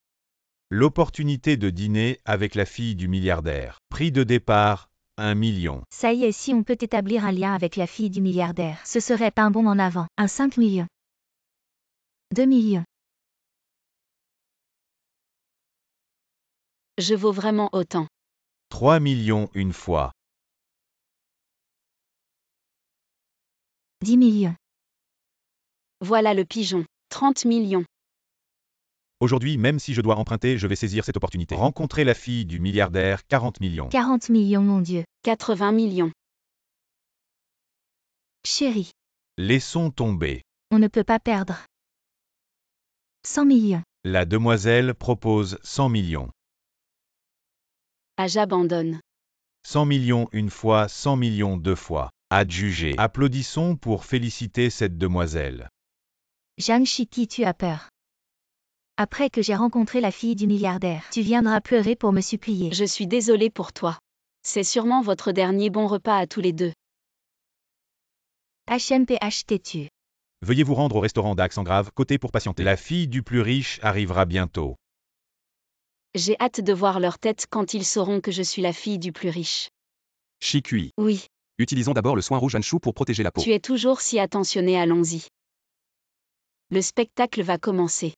L'opportunité de dîner avec la fille du milliardaire. Prix de départ, 1 million. Ça y est, si on peut établir un lien avec la fille du milliardaire, ce serait pas un bond en avant. Un 5 millions. 2 millions. Je vaux vraiment autant. 3 millions une fois. 10 millions. Voilà le pigeon. 30 millions. Aujourd'hui, même si je dois emprunter, je vais saisir cette opportunité. Rencontrer la fille du milliardaire, 40 millions. 40 millions, mon Dieu. 80 millions. Chérie, Laissons tomber. on ne peut pas perdre. 100 millions. La demoiselle propose 100 millions. Ah, j'abandonne. 100 millions une fois, 100 millions deux fois. Adjugé. Applaudissons pour féliciter cette demoiselle. Jeanne Chitty, tu as peur. Après que j'ai rencontré la fille du milliardaire, tu viendras pleurer pour me supplier. Je suis désolée pour toi. C'est sûrement votre dernier bon repas à tous les deux. HMPH têtu. Veuillez vous rendre au restaurant d'accent grave, côté pour patienter. La fille du plus riche arrivera bientôt. J'ai hâte de voir leur tête quand ils sauront que je suis la fille du plus riche. Chicui. Oui, Utilisons d'abord le soin rouge Anshu pour protéger la peau. tu es toujours si attentionné, allons-y. Le spectacle va commencer.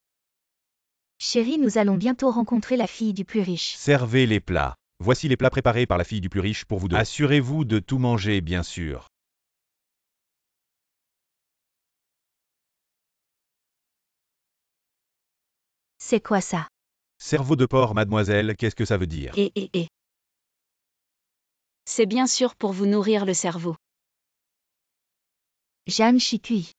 Chérie, nous allons bientôt rencontrer la fille du plus riche. Servez les plats. Voici les plats préparés par la fille du plus riche pour vous deux. Assurez-vous de tout manger, bien sûr. C'est quoi ça? Cerveau de porc, mademoiselle, qu'est-ce que ça veut dire? Et. C'est bien sûr pour vous nourrir le cerveau. Jeanne Chitty.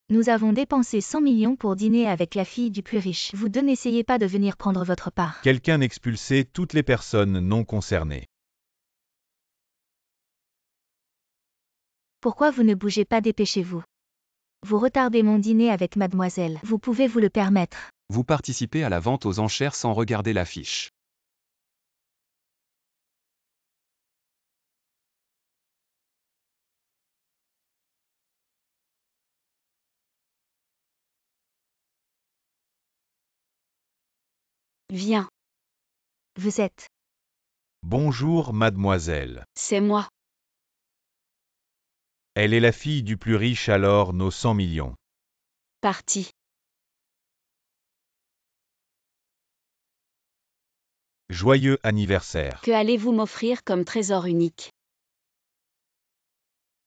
Nous avons dépensé 100 millions pour dîner avec la fille du plus riche. Vous deux n'essayez pas de venir prendre votre part. Quelqu'un expulsé toutes les personnes non concernées. Pourquoi vous ne bougez pas, dépêchez-vous. Vous retardez mon dîner avec mademoiselle. Vous pouvez vous le permettre. Vous participez à la vente aux enchères sans regarder l'affiche. Viens, Vous êtes. Bonjour, mademoiselle. c'est moi. Elle est la fille du plus riche alors nos 100 millions. Parti. Joyeux anniversaire. Que allez-vous m'offrir comme trésor unique?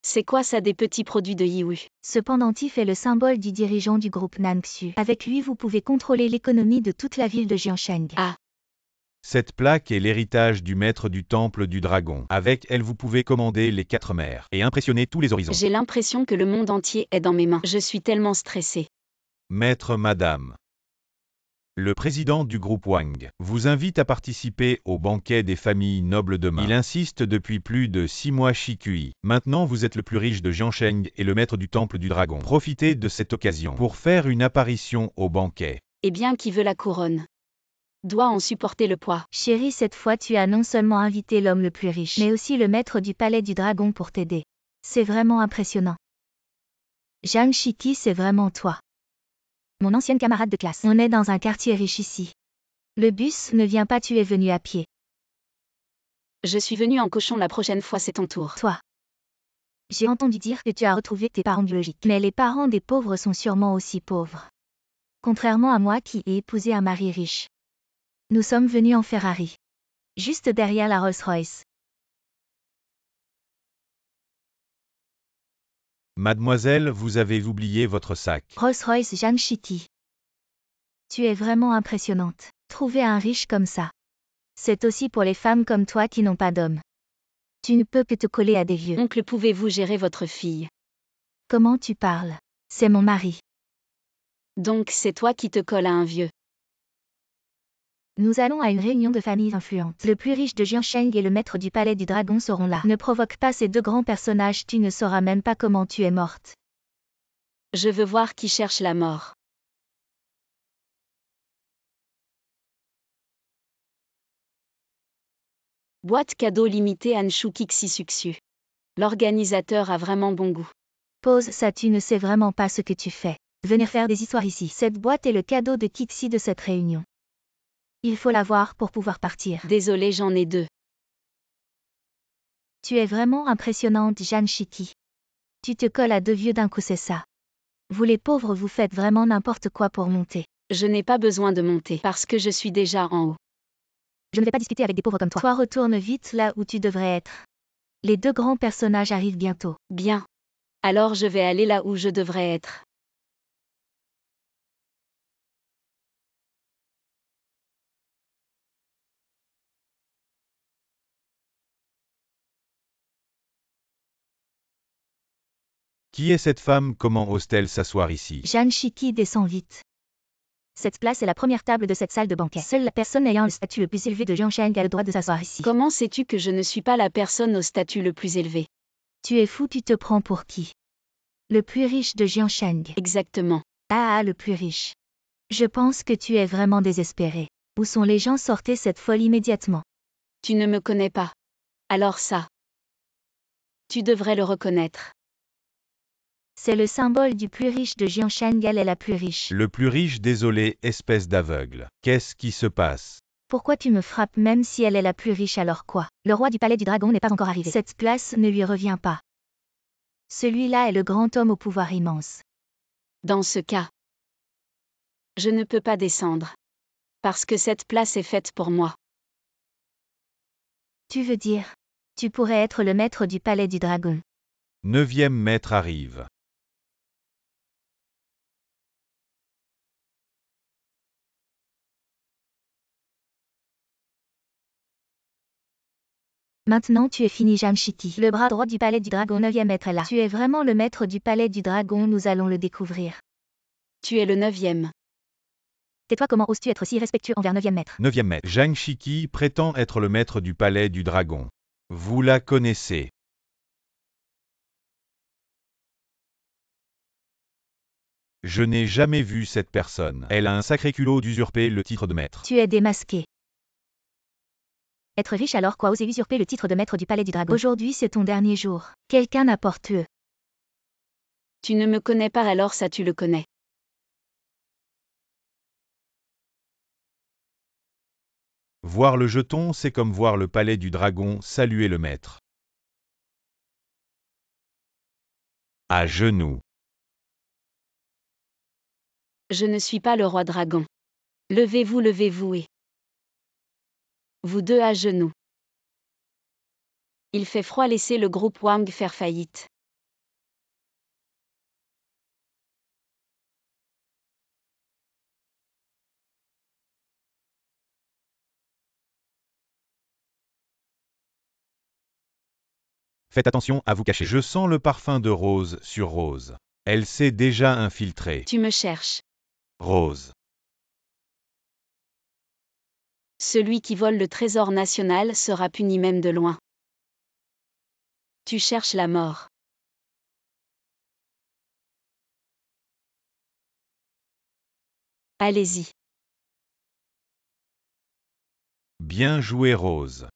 C'est quoi ça des petits produits de Yiwu? Ce pendentif est le symbole du dirigeant du groupe Nangxu. Avec lui vous pouvez contrôler l'économie de toute la ville de Jiansheng. Ah. Cette plaque est l'héritage du maître du temple du dragon. Avec elle vous pouvez commander les 4 mers et impressionner tous les horizons. J'ai l'impression que le monde entier est dans mes mains. Je suis tellement stressée. Maître Madame. Le président du groupe Wang vous invite à participer au banquet des familles nobles demain. Il insiste depuis plus de 6 mois Shikui. Maintenant vous êtes le plus riche de Jiansheng et le maître du temple du dragon. Profitez de cette occasion pour faire une apparition au banquet. Eh bien, qui veut la couronne doit en supporter le poids. Chérie, cette fois tu as non seulement invité l'homme le plus riche, mais aussi le maître du palais du dragon pour t'aider. C'est vraiment impressionnant. Zhang Shiki, c'est vraiment toi. Mon ancienne camarade de classe. On est dans un quartier riche ici. Le bus ne vient pas, tu es venu à pied. Je suis venu en cochon, la prochaine fois c'est ton tour. Toi. J'ai entendu dire que tu as retrouvé tes parents biologiques. Mais les parents des pauvres sont sûrement aussi pauvres. Contrairement à moi qui ai épousé un mari riche. Nous sommes venus en Ferrari. Juste derrière la Rolls-Royce. Mademoiselle, vous avez oublié votre sac. Rolls-Royce Zhang Shiki. Tu es vraiment impressionnante. Trouver un riche comme ça. C'est aussi pour les femmes comme toi qui n'ont pas d'homme. Tu ne peux que te coller à des vieux. Oncle, pouvez-vous gérer votre fille? Comment tu parles? C'est mon mari. Donc c'est toi qui te colles à un vieux. Nous allons à une réunion de familles influentes. Le plus riche de Jiansheng et le maître du palais du dragon seront là. Ne provoque pas ces deux grands personnages, tu ne sauras même pas comment tu es morte. Je veux voir qui cherche la mort. Boîte cadeau limitée Anshu Kixi Suxu. L'organisateur a vraiment bon goût. Pose ça, tu ne sais vraiment pas ce que tu fais. Venir faire des histoires ici. Cette boîte est le cadeau de Kixi de cette réunion. Il faut l'avoir pour pouvoir partir. Désolé, j'en ai 2. Tu es vraiment impressionnante, Zhang Shiki. Tu te colles à 2 vieux d'un coup, c'est ça. Vous les pauvres, vous faites vraiment n'importe quoi pour monter. Je n'ai pas besoin de monter parce que je suis déjà en haut. Je ne vais pas discuter avec des pauvres comme toi. Toi, retourne vite là où tu devrais être. Les deux grands personnages arrivent bientôt. Bien. Alors je vais aller là où je devrais être. Qui est cette femme? Comment ose-t-elle s'asseoir ici? Zhang Shiki descend vite. Cette place est la première table de cette salle de banquet. Seule la personne ayant le statut le plus élevé de Jiansheng a le droit de s'asseoir ici. Comment sais-tu que je ne suis pas la personne au statut le plus élevé? Tu es fou, tu te prends pour qui? Le plus riche de Jiansheng. Exactement. Ah, le plus riche. Je pense que tu es vraiment désespéré. Où sont les gens? Sortez cette folle immédiatement. Tu ne me connais pas. Alors ça. Tu devrais le reconnaître. C'est le symbole du plus riche de Jiansheng, elle est la plus riche. Le plus riche, désolé, espèce d'aveugle. Qu'est-ce qui se passe? Pourquoi tu me frappes même si elle est la plus riche, alors quoi? Le roi du palais du dragon n'est pas encore arrivé. Cette place ne lui revient pas. Celui-là est le grand homme au pouvoir immense. Dans ce cas, je ne peux pas descendre. Parce que cette place est faite pour moi. Tu veux dire, tu pourrais être le maître du palais du dragon. 9e maître arrive. Maintenant tu es fini, Zhang Shiki. Le bras droit du palais du dragon, 9e maître est là. Tu es vraiment le maître du palais du dragon, nous allons le découvrir. Tu es le 9e. Tais-toi, comment oses-tu être si respectueux envers 9e maître? 9e maître. Zhang Shiki prétend être le maître du palais du dragon. Vous la connaissez. Je n'ai jamais vu cette personne. Elle a un sacré culot d'usurper le titre de maître. Tu es démasqué. Être riche alors quoi? Oser usurper le titre de maître du palais du dragon. Aujourd'hui c'est ton dernier jour. Quelqu'un n'apporte-le. Tu ne me connais pas, alors ça tu le connais. Voir le jeton, c'est comme voir le palais du dragon, saluer le maître. À genoux. Je ne suis pas le roi dragon. Levez-vous et... Vous deux à genoux. Il fait froid, laissez le groupe Wang faire faillite. Faites attention à vous cacher. Je sens le parfum de Rose sur Rose. Elle s'est déjà infiltrée. Tu me cherches. Rose. Celui qui vole le trésor national sera puni même de loin. Tu cherches la mort. Allez-y. Bien joué Rose.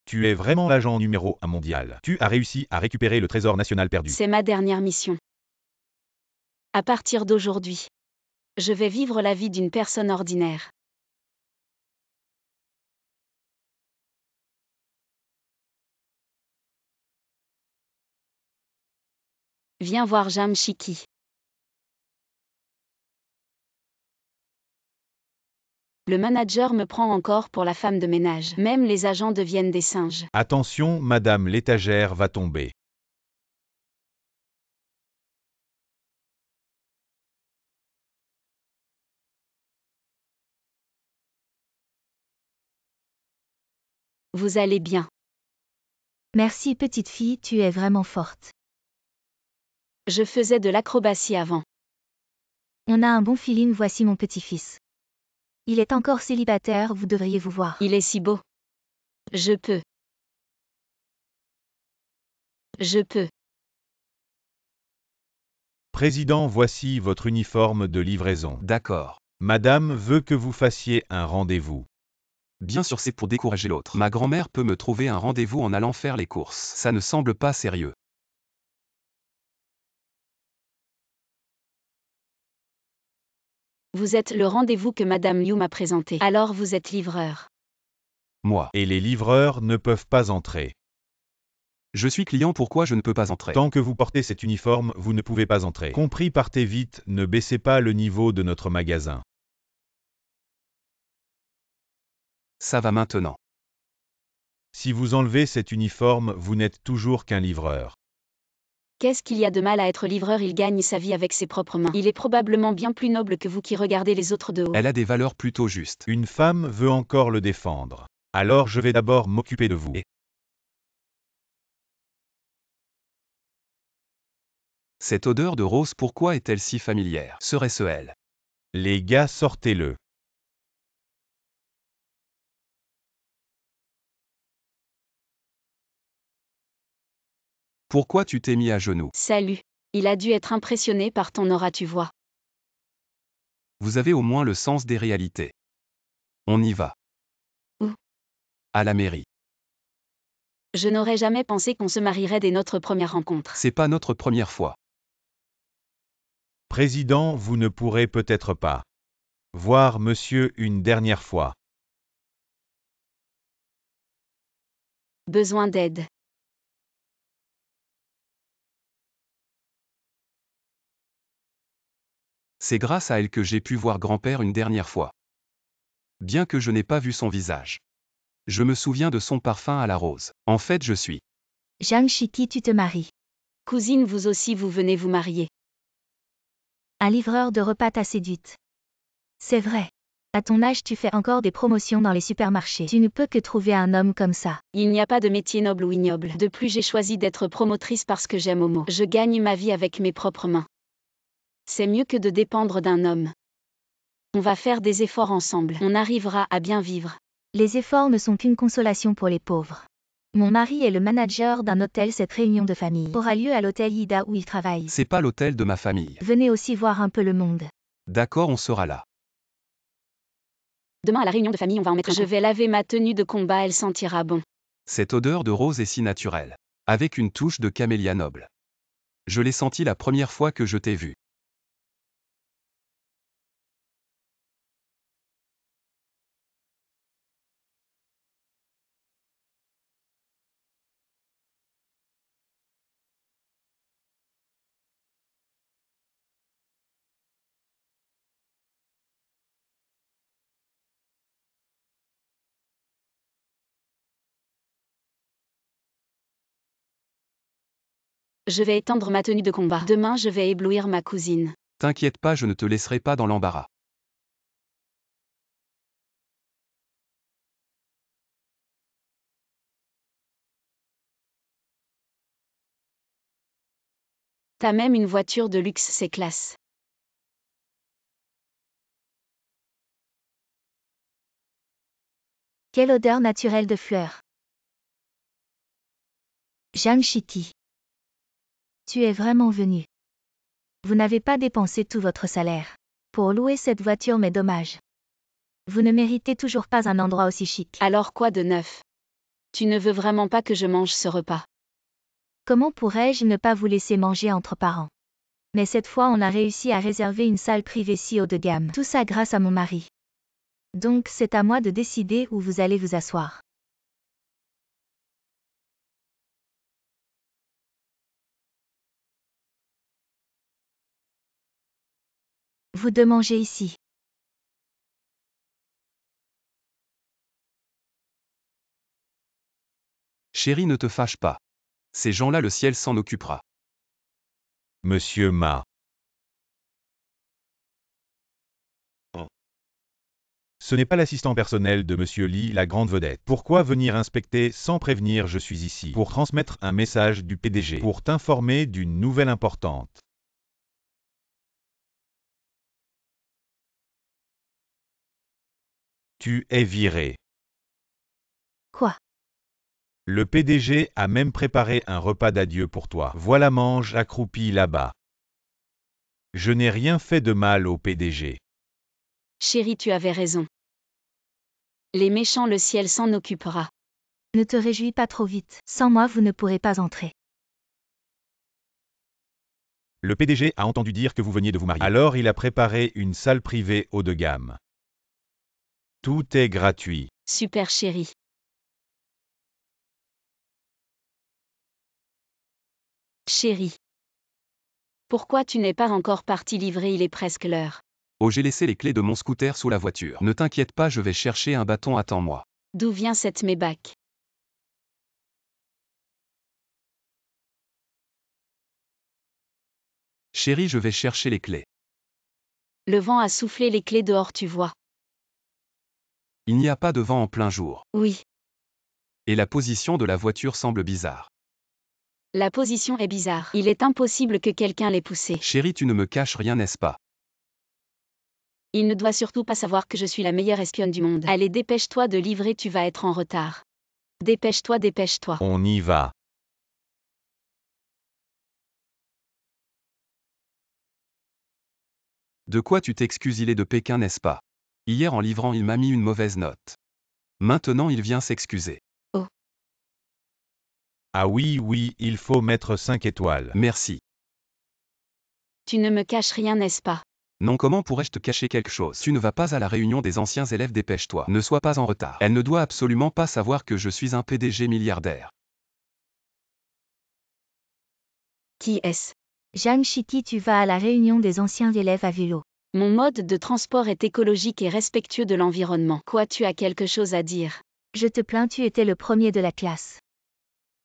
Tu es vraiment l'agent numéro 1 mondial. Tu as réussi à récupérer le trésor national perdu. C'est ma dernière mission. À partir d'aujourd'hui, je vais vivre la vie d'une personne ordinaire. Viens voir Jamshiki. Le manager me prend encore pour la femme de ménage. Même les agents deviennent des singes. Attention, madame, l'étagère va tomber. Vous allez bien. Merci petite fille, tu es vraiment forte. Je faisais de l'acrobatie avant. On a un bon feeling, voici mon petit-fils. Il est encore célibataire, vous devriez vous voir. Il est si beau. Je peux. Je peux. Président, voici votre uniforme de livraison. D'accord. Madame veut que vous fassiez un rendez-vous. Bien sûr, c'est pour décourager l'autre. Ma grand-mère peut me trouver un rendez-vous en allant faire les courses. Ça ne semble pas sérieux. Vous êtes le rendez-vous que Madame Liu m'a présenté. Alors vous êtes livreur. Moi. Et les livreurs ne peuvent pas entrer. Je suis client, pourquoi je ne peux pas entrer? Tant que vous portez cet uniforme, vous ne pouvez pas entrer. Compris, partez vite, ne baissez pas le niveau de notre magasin. Ça va maintenant. Si vous enlevez cet uniforme, vous n'êtes toujours qu'un livreur. Qu'est-ce qu'il y a de mal à être livreur? Il gagne sa vie avec ses propres mains. Il est probablement bien plus noble que vous qui regardez les autres de haut. Elle a des valeurs plutôt justes. Une femme veut encore le défendre. Alors je vais d'abord m'occuper de vous. Cette odeur de rose, pourquoi est-elle si familière? Serait-ce elle? Les gars, sortez-le. Pourquoi tu t'es mis à genoux? Salut. Il a dû être impressionné par ton aura, tu vois. Vous avez au moins le sens des réalités. On y va. Où? À la mairie. Je n'aurais jamais pensé qu'on se marierait dès notre première rencontre. C'est pas notre première fois. Président, vous ne pourrez peut-être pas voir monsieur une dernière fois. Besoin d'aide. C'est grâce à elle que j'ai pu voir grand-père une dernière fois. Bien que je n'ai pas vu son visage. Je me souviens de son parfum à la rose. En fait, je suis. Jamshiki, tu te maries. Cousine, vous aussi vous venez vous marier. Un livreur de repas t'a séduite. C'est vrai. À ton âge, tu fais encore des promotions dans les supermarchés. Tu ne peux que trouver un homme comme ça. Il n'y a pas de métier noble ou ignoble. De plus, j'ai choisi d'être promotrice parce que j'aime Momo. Je gagne ma vie avec mes propres mains. C'est mieux que de dépendre d'un homme. On va faire des efforts ensemble. On arrivera à bien vivre. Les efforts ne sont qu'une consolation pour les pauvres. Mon mari est le manager d'un hôtel. Cette réunion de famille aura lieu à l'hôtel Ida où il travaille. C'est pas l'hôtel de ma famille. Venez aussi voir un peu le monde. D'accord, on sera là. Demain à la réunion de famille, on va en mettre un. Je vais laver ma tenue de combat, elle sentira bon. Cette odeur de rose est si naturelle. Avec une touche de camélia noble. Je l'ai senti la première fois que je t'ai vu. Je vais étendre ma tenue de combat. Demain, je vais éblouir ma cousine. T'inquiète pas, je ne te laisserai pas dans l'embarras. T'as même une voiture de luxe, c'est classe. Quelle odeur naturelle de fleurs. Jeanne Chitty. Tu es vraiment venu. Vous n'avez pas dépensé tout votre salaire pour louer cette voiture, mais dommage. Vous ne méritez toujours pas un endroit aussi chic. Alors quoi de neuf? Tu ne veux vraiment pas que je mange ce repas? Comment pourrais-je ne pas vous laisser manger entre parents? Mais cette fois on a réussi à réserver une salle privée si haut de gamme. Tout ça grâce à mon mari. Donc c'est à moi de décider où vous allez vous asseoir. Vous deux mangez ici. Chérie, ne te fâche pas. Ces gens-là, le ciel s'en occupera. Monsieur Ma. Ce n'est pas l'assistant personnel de Monsieur Lee, la grande vedette. Pourquoi venir inspecter sans prévenir? Je suis ici pour transmettre un message du PDG, pour t'informer d'une nouvelle importante. Tu es viré. Quoi? Le PDG a même préparé un repas d'adieu pour toi. Voilà, mange accroupi là-bas. Je n'ai rien fait de mal au PDG. Chérie, tu avais raison. Les méchants, le ciel s'en occupera. Ne te réjouis pas trop vite. Sans moi, vous ne pourrez pas entrer. Le PDG a entendu dire que vous veniez de vous marier. Alors il a préparé une salle privée haut de gamme. Tout est gratuit. Super chérie. Chérie. Pourquoi tu n'es pas encore parti livrer? Il est presque l'heure. Oh, j'ai laissé les clés de mon scooter sous la voiture. Ne t'inquiète pas, je vais chercher un bâton, attends-moi. D'où vient cette Maybach? Chérie, je vais chercher les clés. Le vent a soufflé les clés dehors, tu vois. Il n'y a pas de vent en plein jour. Oui. Et la position de la voiture semble bizarre. La position est bizarre. Il est impossible que quelqu'un l'ait poussé. Chérie, tu ne me caches rien, n'est-ce pas? Il ne doit surtout pas savoir que je suis la meilleure espionne du monde. Allez, dépêche-toi de livrer, tu vas être en retard. Dépêche-toi, dépêche-toi. On y va. De quoi tu t'excuses? Il est de Pékin, n'est-ce pas? Hier en livrant, il m'a mis une mauvaise note. Maintenant il vient s'excuser. Ah oui, il faut mettre 5 étoiles. Merci. Tu ne me caches rien, n'est-ce pas? Non, comment pourrais-je te cacher quelque chose? Tu ne vas pas à la réunion des anciens élèves, dépêche-toi. Ne sois pas en retard. Elle ne doit absolument pas savoir que je suis un PDG milliardaire. Qui est-ce? Jeanne Chitty, tu vas à la réunion des anciens élèves à vélo. Mon mode de transport est écologique et respectueux de l'environnement. Quoi, tu as quelque chose à dire? Je te plains, tu étais le premier de la classe.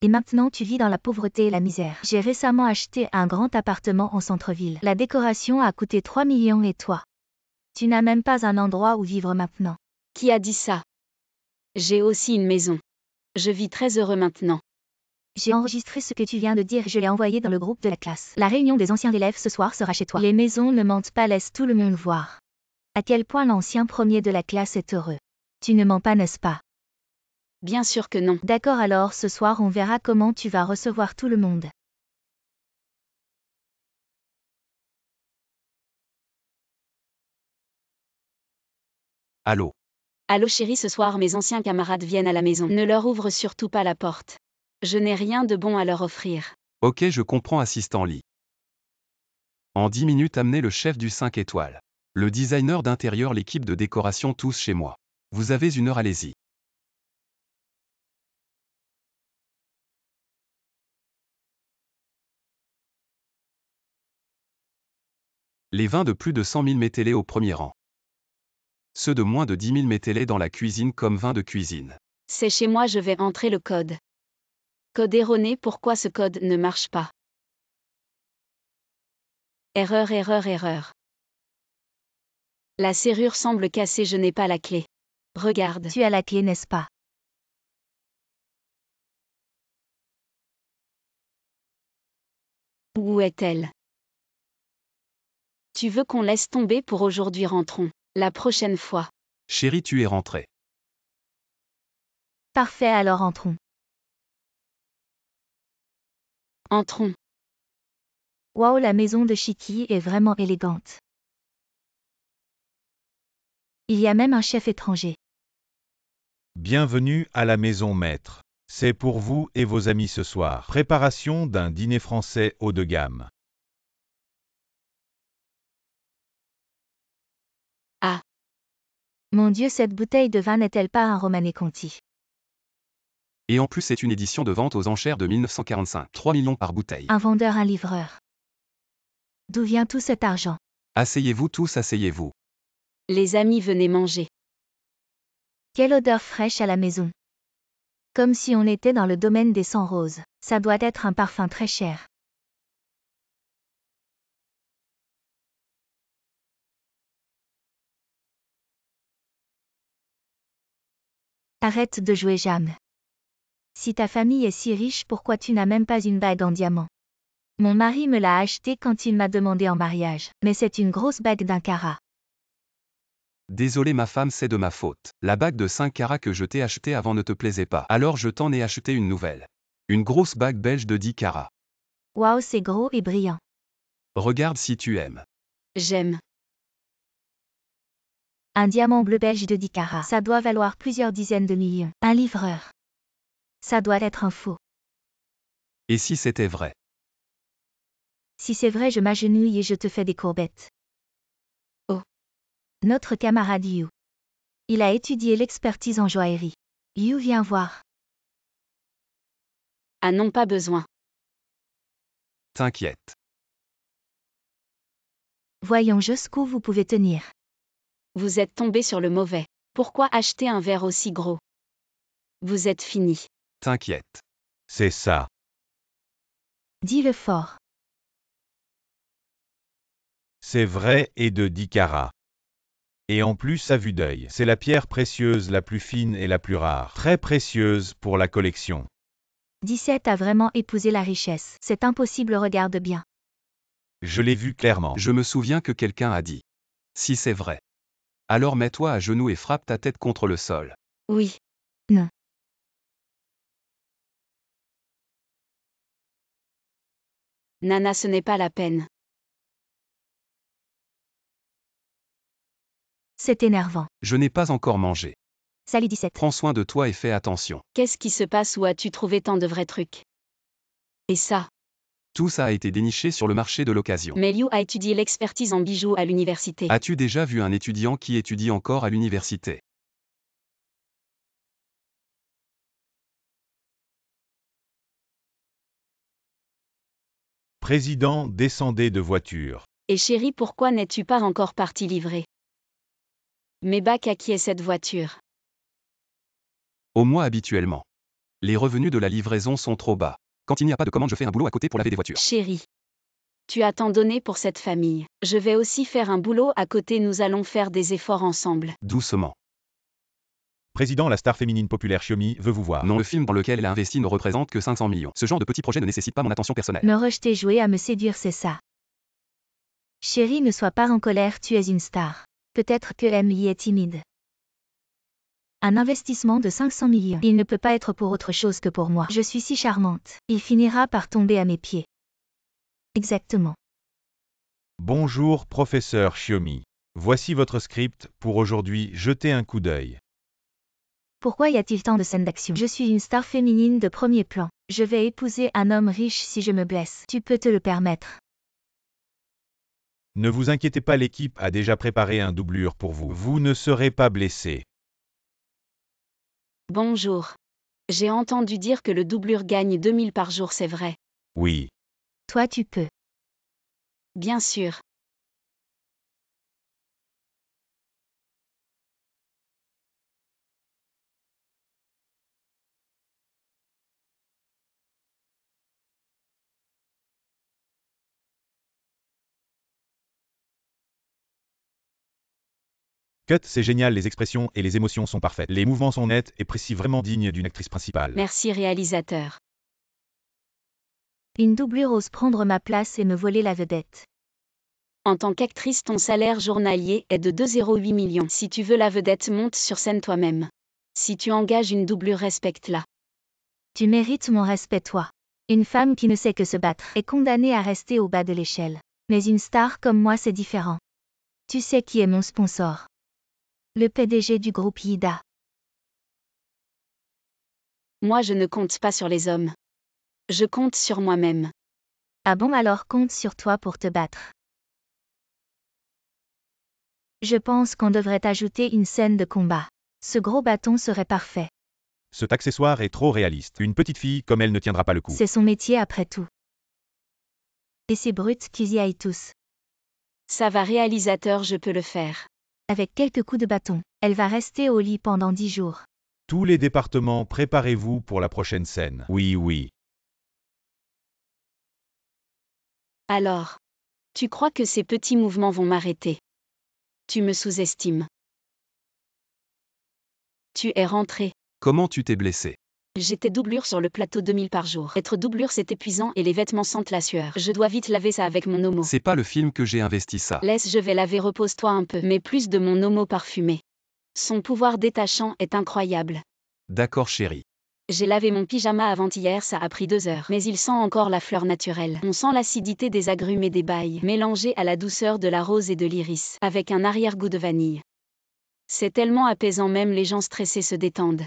Et maintenant tu vis dans la pauvreté et la misère. J'ai récemment acheté un grand appartement en centre-ville. La décoration a coûté 3 millions et toi? Tu n'as même pas un endroit où vivre maintenant. Qui a dit ça? J'ai aussi une maison. Je vis très heureux maintenant. J'ai enregistré ce que tu viens de dire et je l'ai envoyé dans le groupe de la classe. La réunion des anciens élèves ce soir sera chez toi. Les maisons ne mentent pas, laisse tout le monde voir. À quel point l'ancien premier de la classe est heureux. Tu ne mens pas, n'est-ce pas? Bien sûr que non. D'accord, alors ce soir on verra comment tu vas recevoir tout le monde. Allô? Allô chérie, ce soir mes anciens camarades viennent à la maison. Ne leur ouvre surtout pas la porte. Je n'ai rien de bon à leur offrir. Ok, je comprends, assistant Lee. En 10 minutes, amenez le chef du 5 étoiles. Le designer d'intérieur, l'équipe de décoration, tous chez moi. Vous avez 1 heure, allez-y. Les vins de plus de 100 000, mettez-les au premier rang. Ceux de moins de 10 000, mettez-les dans la cuisine comme vin de cuisine. C'est chez moi, je vais entrer le code. Code erroné, pourquoi ce code ne marche pas? Erreur, erreur, erreur. La serrure semble cassée, je n'ai pas la clé. Regarde. Tu as la clé, n'est-ce pas? Où est-elle? Tu veux qu'on laisse tomber pour aujourd'hui, rentrons. La prochaine fois. Chérie, tu es rentrée. Parfait, alors entrons. Entrons. Waouh, la maison de Shiki est vraiment élégante. Il y a même un chef étranger. Bienvenue à la maison maître. C'est pour vous et vos amis ce soir. Préparation d'un dîner français haut de gamme. Ah. Mon Dieu, cette bouteille de vin n'est-elle pas un Romanée Conti? Et en plus c'est une édition de vente aux enchères de 1945. 3 millions par bouteille. Un vendeur, un livreur. D'où vient tout cet argent? Asseyez-vous tous, asseyez-vous. Les amis, venez manger. Quelle odeur fraîche à la maison. Comme si on était dans le domaine des 100 roses. Ça doit être un parfum très cher. Arrête de jouer, Jam. Si ta famille est si riche, pourquoi tu n'as même pas une bague en diamant? Mon mari me l'a achetée quand il m'a demandé en mariage, mais c'est une grosse bague d'un carat. Désolé ma femme, c'est de ma faute. La bague de 5 carats que je t'ai achetée avant ne te plaisait pas. Alors je t'en ai acheté une nouvelle. Une grosse bague belge de 10 carats. Waouh, c'est gros et brillant. Regarde si tu aimes. J'aime. Un diamant bleu belge de 10 carats. Ça doit valoir plusieurs dizaines de millions. Un livreur. Ça doit être un faux. Et si c'était vrai? Si c'est vrai, je m'agenouille et je te fais des courbettes. Oh. Notre camarade Yu. Il a étudié l'expertise en joaillerie. Yu, viens voir. Ah non, pas besoin. T'inquiète. Voyons jusqu'où vous pouvez tenir. Vous êtes tombé sur le mauvais. Pourquoi acheter un verre aussi gros? Vous êtes fini. T'inquiète. C'est ça. Dis-le fort. C'est vrai et de 10 carats. Et en plus à vue d'œil, c'est la pierre précieuse la plus fine et la plus rare. Très précieuse pour la collection. 17 a vraiment épousé la richesse. C'est impossible, regarde bien. Je l'ai vu clairement. Je me souviens que quelqu'un a dit. Si c'est vrai. Alors mets-toi à genoux et frappe ta tête contre le sol. Oui. Non. Nana, ce n'est pas la peine. C'est énervant. Je n'ai pas encore mangé. Salut 17. Prends soin de toi et fais attention. Qu'est-ce qui se passe? Où as-tu trouvé tant de vrais trucs? Et ça? Tout ça a été déniché sur le marché de l'occasion. Mais Liu a étudié l'expertise en bijoux à l'université. As-tu déjà vu un étudiant qui étudie encore à l'université? Président, descendez de voiture. Et chérie, pourquoi n'es-tu pas encore parti livrer? Mais bac, à qui est cette voiture? Au mois habituellement. Les revenus de la livraison sont trop bas. Quand il n'y a pas de commande, je fais un boulot à côté pour laver des voitures. Chérie. Tu as tant donné pour cette famille. Je vais aussi faire un boulot à côté, nous allons faire des efforts ensemble. Doucement. Président, la star féminine populaire Xiaomi veut vous voir. Non, le film dans lequel elle a investi ne représente que 500 millions. Ce genre de petit projet ne nécessite pas mon attention personnelle. Me rejeter, jouer à me séduire, c'est ça. Chérie, ne sois pas en colère, tu es une star. Peut-être que MI est timide. Un investissement de 500 millions. Il ne peut pas être pour autre chose que pour moi. Je suis si charmante. Il finira par tomber à mes pieds. Exactement. Bonjour, professeur Xiaomi. Voici votre script pour aujourd'hui, jetez un coup d'œil. Pourquoi y a-t-il tant de scènes d'action? Je suis une star féminine de premier plan. Je vais épouser un homme riche si je me blesse. Tu peux te le permettre. Ne vous inquiétez pas, l'équipe a déjà préparé un doublure pour vous. Vous ne serez pas blessé. Bonjour. J'ai entendu dire que le doublure gagne 2000 par jour, c'est vrai? Oui. Toi tu peux. Bien sûr. Cut, c'est génial, les expressions et les émotions sont parfaites. Les mouvements sont nets et précis, vraiment dignes d'une actrice principale. Merci réalisateur. Une doublure ose prendre ma place et me voler la vedette. En tant qu'actrice, ton salaire journalier est de 2,08 millions. Si tu veux la vedette, monte sur scène toi-même. Si tu engages une doublure, respecte-la. Tu mérites mon respect, toi. Une femme qui ne sait que se battre est condamnée à rester au bas de l'échelle. Mais une star comme moi, c'est différent. Tu sais qui est mon sponsor? Le PDG du groupe Ida. Moi, je ne compte pas sur les hommes. Je compte sur moi-même. Ah bon, alors compte sur toi pour te battre. Je pense qu'on devrait ajouter une scène de combat. Ce gros bâton serait parfait. Cet accessoire est trop réaliste. Une petite fille comme elle ne tiendra pas le coup. C'est son métier après tout. Et c'est brut qu'ils y aillent tous. Ça va réalisateur, je peux le faire. Avec quelques coups de bâton, elle va rester au lit pendant 10 jours. Tous les départements, préparez-vous pour la prochaine scène. Oui, oui. Alors, tu crois que ces petits mouvements vont m'arrêter? Tu me sous-estimes. Tu es rentré. Comment tu t'es blessé? J'étais doublure sur le plateau 2000 par jour. Être doublure, c'est épuisant et les vêtements sentent la sueur. Je dois vite laver ça avec mon homo. C'est pas le film que j'ai investi ça. Laisse, je vais laver, repose-toi un peu. Mais plus de mon homo parfumé. Son pouvoir détachant est incroyable. D'accord chérie. J'ai lavé mon pyjama avant-hier, ça a pris 2 heures. Mais il sent encore la fleur naturelle. On sent l'acidité des agrumes et des bailles, mélangée à la douceur de la rose et de l'iris, avec un arrière-goût de vanille. C'est tellement apaisant, même les gens stressés se détendent.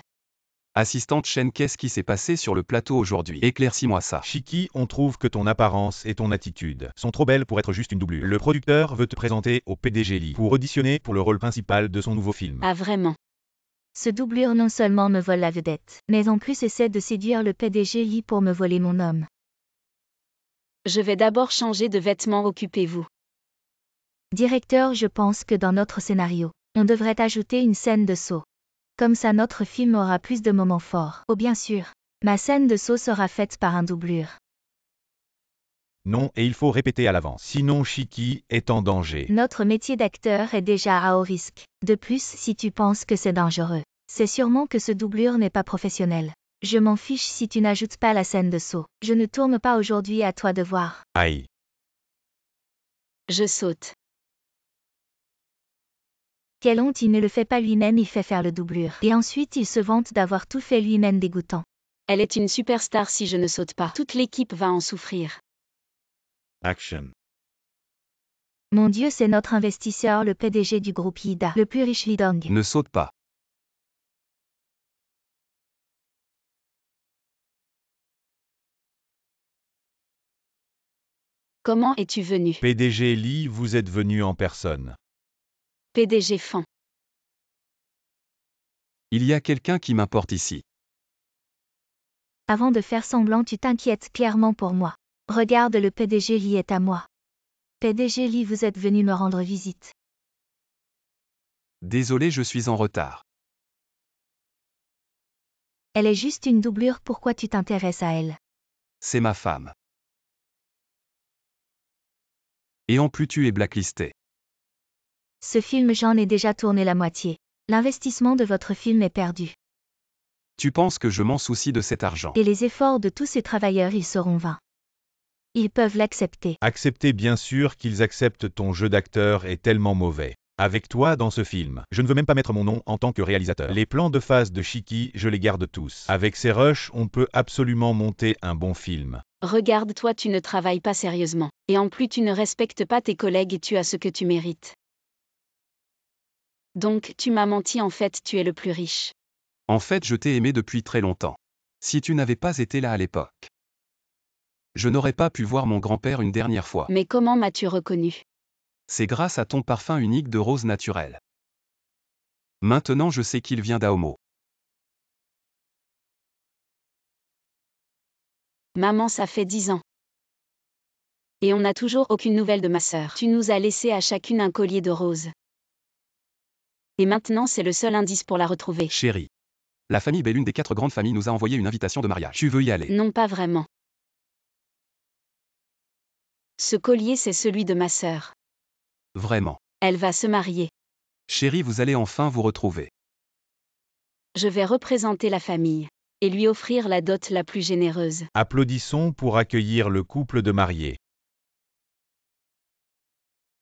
Assistante Chen, qu'est-ce qui s'est passé sur le plateau aujourd'hui? Éclaircis-moi ça. Shiki, on trouve que ton apparence et ton attitude sont trop belles pour être juste une doublure. Le producteur veut te présenter au PDG Lee pour auditionner pour le rôle principal de son nouveau film. Ah vraiment? Ce doublure non seulement me vole la vedette, mais en plus essaie de séduire le PDG Lee pour me voler mon homme. Je vais d'abord changer de vêtements, occupez-vous. Directeur, je pense que dans notre scénario, on devrait ajouter une scène de saut. Comme ça notre film aura plus de moments forts. Oh bien sûr, ma scène de saut sera faite par un doublure. Non, et il faut répéter à l'avance. Sinon Shiki est en danger. Notre métier d'acteur est déjà à haut risque. De plus, si tu penses que c'est dangereux, c'est sûrement que ce doublure n'est pas professionnel. Je m'en fiche si tu n'ajoutes pas la scène de saut. Je ne tourne pas aujourd'hui, à toi de voir. Aïe. Je saute. Quelle honte, il ne le fait pas lui-même, il fait faire le doublure. Et ensuite il se vante d'avoir tout fait lui-même, dégoûtant. Elle est une superstar, si je ne saute pas. Toute l'équipe va en souffrir. Action. Mon Dieu, c'est notre investisseur, le PDG du groupe Ida, le plus riche Lidong. Ne saute pas. Comment es-tu venu? PDG Lee, vous êtes venu en personne. PDG Fan. Il y a quelqu'un qui m'importe ici. Avant de faire semblant, tu t'inquiètes clairement pour moi. Regarde, le PDG Lee est à moi. PDG Lee, vous êtes venu me rendre visite. Désolé, je suis en retard. Elle est juste une doublure, pourquoi tu t'intéresses à elle? C'est ma femme. Et en plus tu es blacklisté. Ce film, j'en ai déjà tourné la moitié. L'investissement de votre film est perdu. Tu penses que je m'en soucie de cet argent? Et les efforts de tous ces travailleurs, ils seront vains. Ils peuvent l'accepter. Acceptez, bien sûr qu'ils acceptent, ton jeu d'acteur est tellement mauvais. Avec toi dans ce film, je ne veux même pas mettre mon nom en tant que réalisateur. Les plans de phase de Shiki, je les garde tous. Avec ces rushs, on peut absolument monter un bon film. Regarde, toi tu ne travailles pas sérieusement. Et en plus tu ne respectes pas tes collègues et tu as ce que tu mérites. Donc tu m'as menti, en fait tu es le plus riche. En fait, je t'ai aimé depuis très longtemps. Si tu n'avais pas été là à l'époque, je n'aurais pas pu voir mon grand-père une dernière fois. Mais comment m'as-tu reconnu? C'est grâce à ton parfum unique de rose naturelle. Maintenant je sais qu'il vient d'Aomo. Maman, ça fait 10 ans. Et on n'a toujours aucune nouvelle de ma sœur. Tu nous as laissé à chacune un collier de roses. Et maintenant c'est le seul indice pour la retrouver. Chérie. La famille B, l'une des 4 grandes familles, nous a envoyé une invitation de mariage. Tu veux y aller? Non, pas vraiment. Ce collier, c'est celui de ma sœur. Vraiment. Elle va se marier. Chérie, vous allez enfin vous retrouver. Je vais représenter la famille et lui offrir la dot la plus généreuse. Applaudissons pour accueillir le couple de mariés.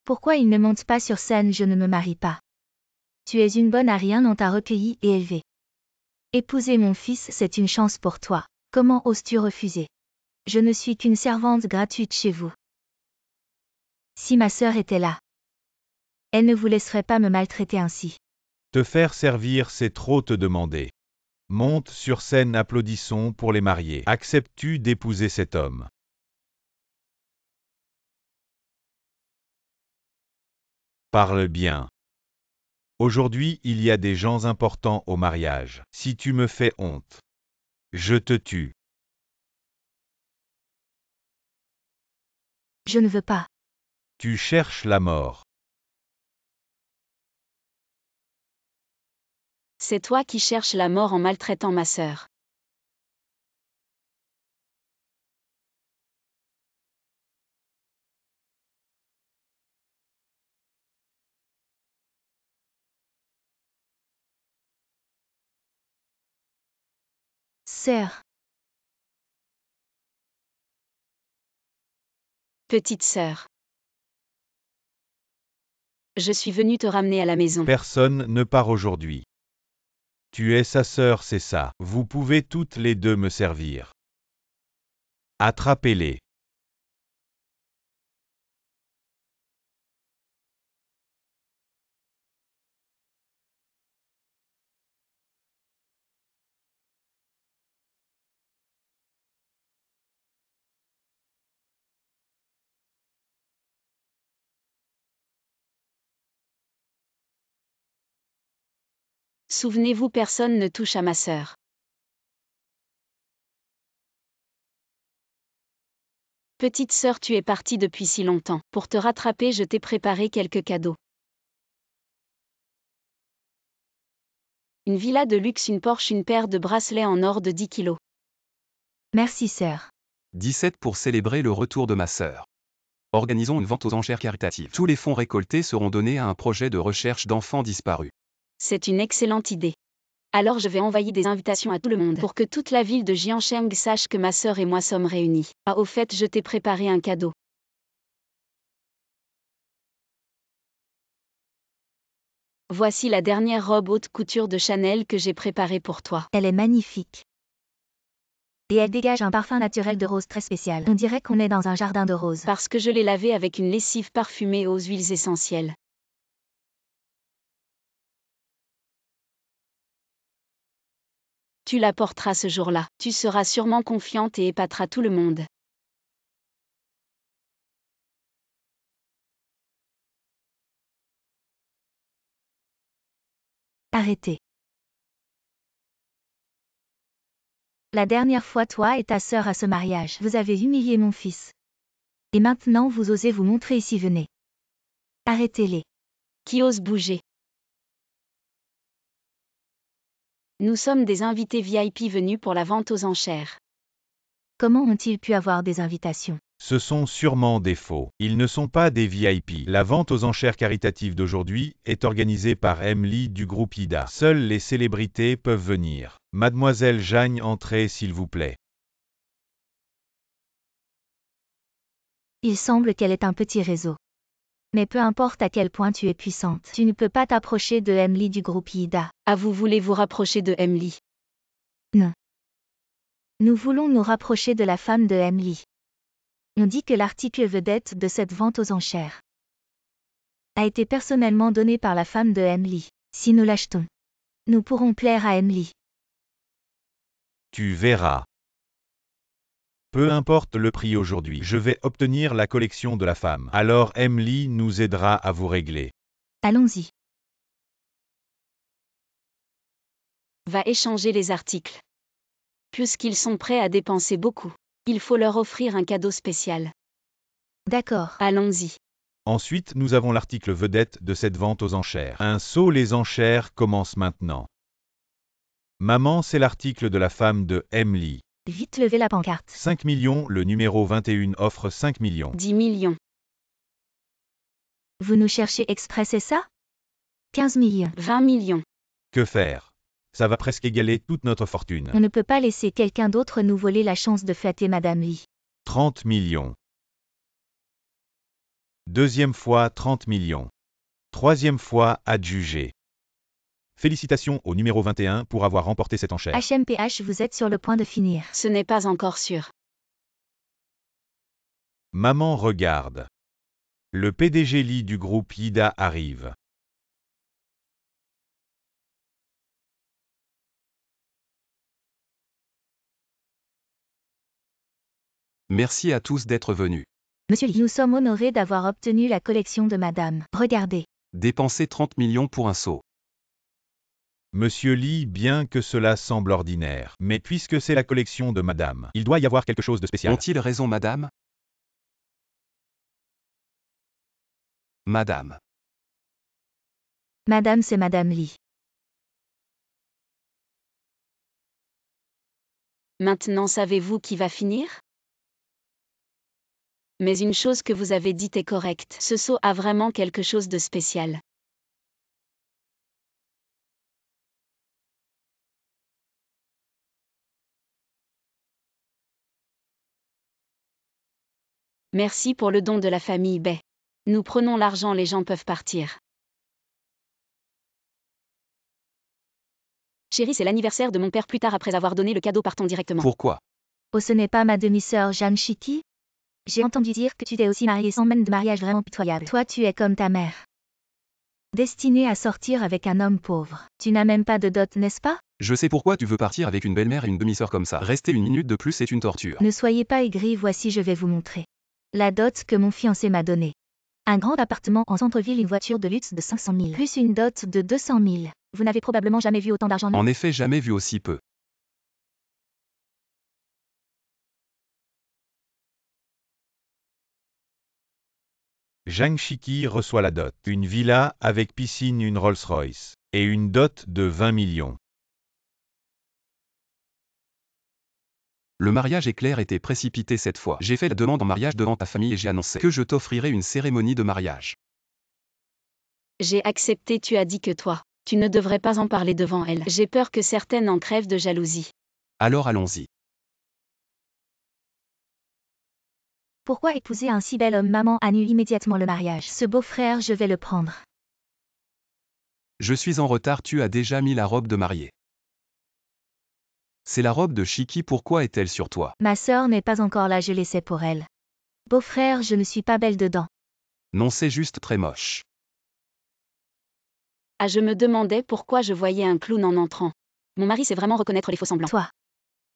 Pourquoi il ne monte pas sur scène? Je ne me marie pas. Tu es une bonne à rien, on t'a recueilli et élevé. Épouser mon fils, c'est une chance pour toi. Comment oses-tu refuser? Je ne suis qu'une servante gratuite chez vous. Si ma sœur était là, elle ne vous laisserait pas me maltraiter ainsi. Te faire servir, c'est trop te demander. Monte sur scène, applaudissons pour les mariés. Acceptes-tu d'épouser cet homme? Parle bien. Aujourd'hui, il y a des gens importants au mariage. Si tu me fais honte, je te tue. Je ne veux pas. Tu cherches la mort. C'est toi qui cherches la mort en maltraitant ma sœur. Sœur. Petite sœur. Je suis venue te ramener à la maison. Personne ne part aujourd'hui. Tu es sa sœur, c'est ça. Vous pouvez toutes les deux me servir. Attrapez-les. Souvenez-vous, personne ne touche à ma sœur. Petite sœur, tu es partie depuis si longtemps. Pour te rattraper, je t'ai préparé quelques cadeaux. Une villa de luxe, une Porsche, une paire de bracelets en or de 10 kilos. Merci sœur. 17 pour célébrer le retour de ma sœur. Organisons une vente aux enchères caritatives. Tous les fonds récoltés seront donnés à un projet de recherche d'enfants disparus. C'est une excellente idée. Alors je vais envoyer des invitations à tout le monde pour que toute la ville de Jiangsheng sache que ma sœur et moi sommes réunis. Ah, au fait, je t'ai préparé un cadeau. Voici la dernière robe haute couture de Chanel que j'ai préparée pour toi. Elle est magnifique. Et elle dégage un parfum naturel de rose très spécial. On dirait qu'on est dans un jardin de roses. Parce que je l'ai lavée avec une lessive parfumée aux huiles essentielles. Tu la porteras ce jour-là. Tu seras sûrement confiante et épateras tout le monde. Arrêtez. La dernière fois, toi et ta sœur à ce mariage, vous avez humilié mon fils. Et maintenant vous osez vous montrer ici, venez. Arrêtez-les. Qui ose bouger? Nous sommes des invités VIP venus pour la vente aux enchères. Comment ont-ils pu avoir des invitations? Ce sont sûrement des faux. Ils ne sont pas des VIP. La vente aux enchères caritatives d'aujourd'hui est organisée par Emily du groupe Ida. Seules les célébrités peuvent venir. Mademoiselle Jeanne, entrez s'il vous plaît. Il semble qu'elle ait un petit réseau. Mais peu importe à quel point tu es puissante, tu ne peux pas t'approcher de Emily du groupe Ida. Ah, vous voulez vous rapprocher de Emily? Non. Nous voulons nous rapprocher de la femme de Emily. On dit que l'article vedette de cette vente aux enchères a été personnellement donné par la femme de Emily. Si nous l'achetons, nous pourrons plaire à Emily. Tu verras. Peu importe le prix aujourd'hui, je vais obtenir la collection de la femme. Alors Emily nous aidera à vous régler. Allons-y. Va échanger les articles. Puisqu'ils sont prêts à dépenser beaucoup, il faut leur offrir un cadeau spécial. D'accord. Allons-y. Ensuite, nous avons l'article vedette de cette vente aux enchères. Un saut, les enchères commencent maintenant. Maman, c'est l'article de la femme de Emily. Vite levez la pancarte. 5 millions, le numéro 21 offre 5 millions. 10 millions. Vous nous cherchez exprès, c'est ça? 15 millions. 20 millions. Que faire? Ça va presque égaler toute notre fortune. On ne peut pas laisser quelqu'un d'autre nous voler la chance de flatter Madame Lee. 30 millions. Deuxième fois 30 millions. Troisième fois adjugé. Félicitations au numéro 21 pour avoir remporté cette enchère. HMPH, vous êtes sur le point de finir. Ce n'est pas encore sûr. Maman regarde. Le PDG Lee du groupe Ida arrive. Merci à tous d'être venus. Monsieur Lee, nous sommes honorés d'avoir obtenu la collection de Madame. Regardez. Dépensez 30 millions pour un seau. Monsieur Lee, bien que cela semble ordinaire, mais puisque c'est la collection de Madame, il doit y avoir quelque chose de spécial. Ont-ils raison, madame? Madame. Madame, c'est Madame Lee. Maintenant savez-vous qui va finir? Mais une chose que vous avez dite est correcte. Ce seau a vraiment quelque chose de spécial. Merci pour le don de la famille Bay. Nous prenons l'argent, les gens peuvent partir. Chérie, c'est l'anniversaire de mon père plus tard après avoir donné le cadeau partant directement. Pourquoi? Oh, ce n'est pas ma demi-sœur Jeanne Chitty? J'ai entendu dire que tu t'es aussi mariée sans même de mariage vraiment pitoyable. Toi, tu es comme ta mère. Destinée à sortir avec un homme pauvre. Tu n'as même pas de dot, n'est-ce pas? Je sais pourquoi tu veux partir avec une belle-mère et une demi-sœur comme ça. Rester une minute de plus est une torture. Ne soyez pas aigris, voici je vais vous montrer. La dot que mon fiancé m'a donnée. Un grand appartement en centre-ville, une voiture de luxe de 500 000, plus une dot de 200 000. Vous n'avez probablement jamais vu autant d'argent, non? En effet, jamais vu aussi peu. Zhang Shiki reçoit la dot. Une villa avec piscine, une Rolls-Royce. Et une dot de 20 millions. Le mariage éclair était précipité cette fois. J'ai fait la demande en mariage devant ta famille et j'ai annoncé que je t'offrirais une cérémonie de mariage. J'ai accepté, tu as dit que toi. Tu ne devrais pas en parler devant elle. J'ai peur que certaines en crèvent de jalousie. Alors allons-y. Pourquoi épouser un si bel homme? Maman annule immédiatement le mariage. Ce beau-frère, je vais le prendre. Je suis en retard, tu as déjà mis la robe de mariée. C'est la robe de Shiki, pourquoi est-elle sur toi? Ma sœur n'est pas encore là, je l'essaie pour elle. Beau-frère, je ne suis pas belle dedans. Non, c'est juste très moche. Ah, je me demandais pourquoi je voyais un clown en entrant. Mon mari sait vraiment reconnaître les faux semblants. Toi.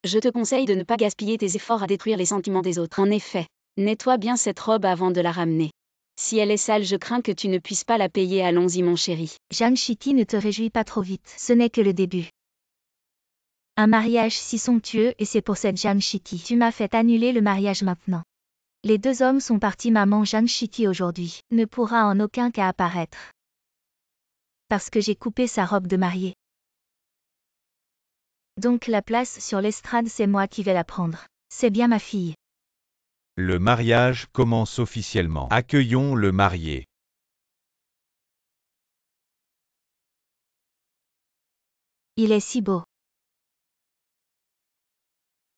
Je te conseille de ne pas gaspiller tes efforts à détruire les sentiments des autres. En effet, nettoie bien cette robe avant de la ramener. Si elle est sale, je crains que tu ne puisses pas la payer. Allons-y, mon chéri. Jeanne Chitty, ne te réjouis pas trop vite. Ce n'est que le début. Un mariage si somptueux, et c'est pour cette Jeanne Chitty. Tu m'as fait annuler le mariage maintenant. Les deux hommes sont partis. Maman Jeanne Chitty aujourd'hui ne pourra en aucun cas apparaître. Parce que j'ai coupé sa robe de mariée. Donc la place sur l'estrade, c'est moi qui vais la prendre. C'est bien ma fille. Le mariage commence officiellement. Accueillons le marié. Il est si beau.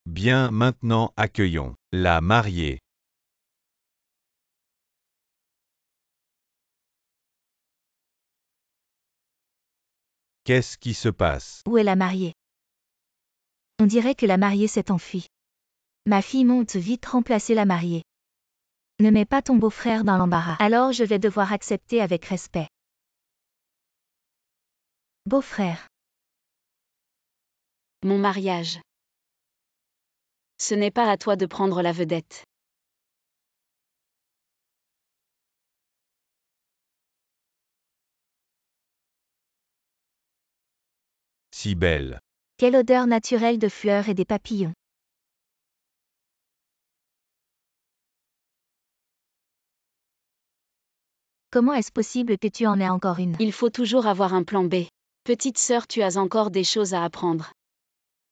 Bien, maintenant accueillons la mariée. Qu'est-ce qui se passe? Où est la mariée? On dirait que la mariée s'est enfuie. Ma fille, monte vite, remplacer la mariée. Ne mets pas ton beau-frère dans l'embarras. Alors je vais devoir accepter avec respect. Beau-frère. Mon mariage. Ce n'est pas à toi de prendre la vedette. Si belle. Quelle odeur naturelle de fleurs et des papillons. Comment est-ce possible que tu en aies encore une? Il faut toujours avoir un plan B. Petite sœur, tu as encore des choses à apprendre.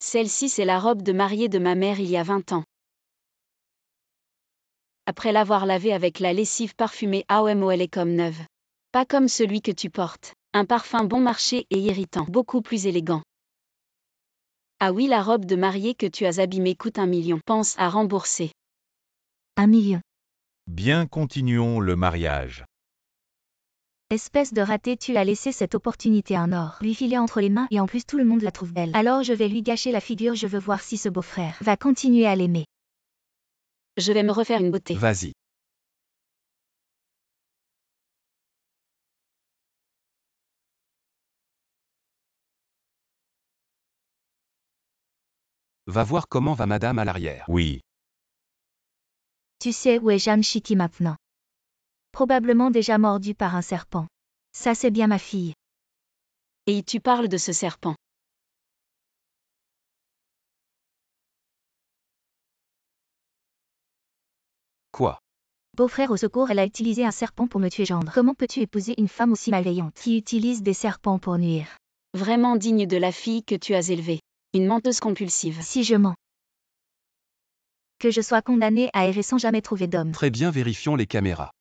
Celle-ci, c'est la robe de mariée de ma mère il y a 20 ans. Après l'avoir lavée avec la lessive parfumée AOMO, elle est comme neuve. Pas comme celui que tu portes. Un parfum bon marché et irritant, beaucoup plus élégant. Ah oui, la robe de mariée que tu as abîmée coûte 1 million. Pense à rembourser. 1 million. Bien, continuons le mariage. Espèce de raté, tu as laissé cette opportunité en or lui filer entre les mains et en plus tout le monde la trouve belle. Alors je vais lui gâcher la figure, je veux voir si ce beau-frère va continuer à l'aimer. Je vais me refaire une beauté. Vas-y. Va voir comment va madame à l'arrière. Oui. Tu sais où est Jeanne Chiki maintenant? Probablement déjà mordue par un serpent. Ça c'est bien ma fille. Et tu parles de ce serpent. Quoi? Beau-frère au secours, elle a utilisé un serpent pour me tuer, gendre. Comment peux-tu épouser une femme aussi malveillante qui utilise des serpents pour nuire? Vraiment digne de la fille que tu as élevée. Une menteuse compulsive. Si je mens, que je sois condamnée à errer sans jamais trouver d'homme. Très bien, vérifions les caméras.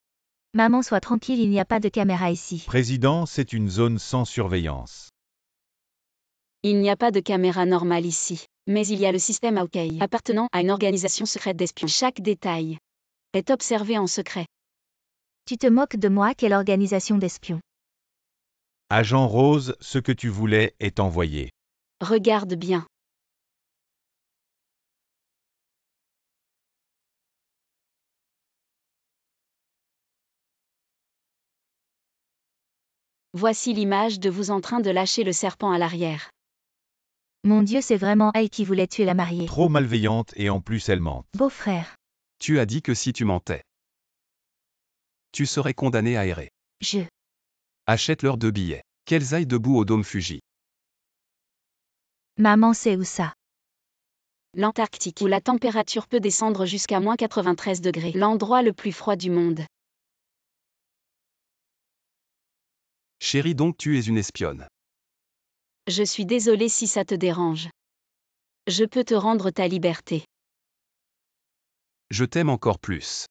Maman, sois tranquille, il n'y a pas de caméra ici. Président, c'est une zone sans surveillance. Il n'y a pas de caméra normale ici. Mais il y a le système Hawkeye, appartenant à une organisation secrète d'espions. Chaque détail est observé en secret. Tu te moques de moi, quelle organisation d'espions? Agent Rose, ce que tu voulais est envoyé. Regarde bien. Voici l'image de vous en train de lâcher le serpent à l'arrière. Mon Dieu, c'est vraiment elle qui voulait tuer la mariée. Trop malveillante et en plus elle mente. Beau-frère, Tu as dit que si tu mentais, tu serais condamné à errer. je... Achète-leur 2 billets. Qu'elles aillent debout au dôme Fuji. Maman, c'est où ça? L'Antarctique, où la température peut descendre jusqu'à moins 93 degrés. L'endroit le plus froid du monde. Chérie, donc tu es une espionne. Je suis désolée si ça te dérange. Je peux te rendre ta liberté. Je t'aime encore plus.